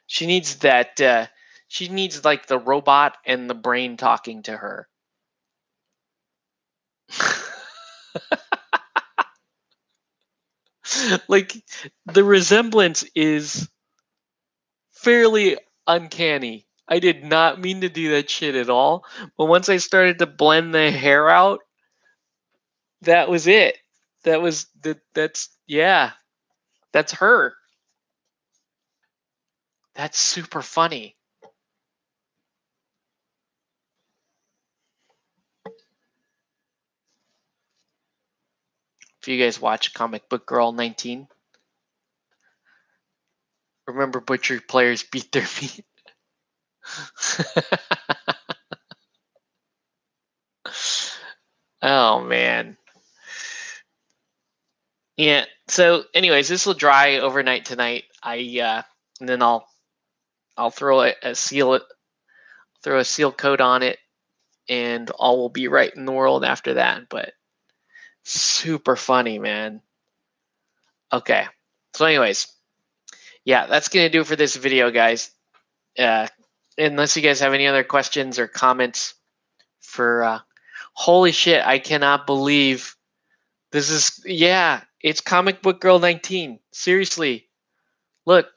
Speaker 1: she needs that. She needs like the robot and the brain talking to her. Like, the resemblance is fairly uncanny. I did not mean to do that shit at all, but once I started to blend the hair out, that was it. That's her. That's super funny. If you guys watch Comic Book Girl 19, remember butcher players beat their meat. Oh man. Yeah. So, anyways, this will dry overnight tonight. And then I'll throw a seal coat on it, and all will be right in the world after that. But super funny, man. Okay. So, anyways, yeah, that's gonna do it for this video, guys. Unless you guys have any other questions or comments for holy shit, I cannot believe this is, yeah, it's Comic Book Girl 19. Seriously. Look.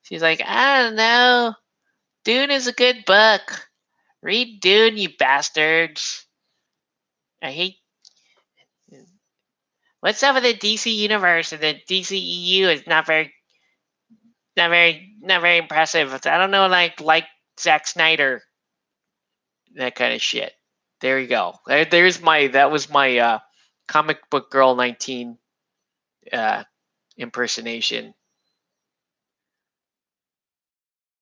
Speaker 1: She's like, I don't know. Dune is a good book. Read Dune, you bastards. I hate. What's up with the DC universe and the DCEU is not very impressive. I don't know, like Zack Snyder. That kind of shit. There you go. That was my Comic Book Girl 19 impersonation.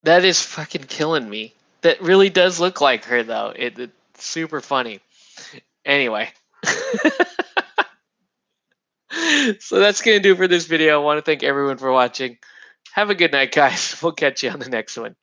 Speaker 1: That is fucking killing me. That really does look like her, though. It's super funny. Anyway. So that's going to do for this video. I want to thank everyone for watching. Have a good night, guys. We'll catch you on the next one.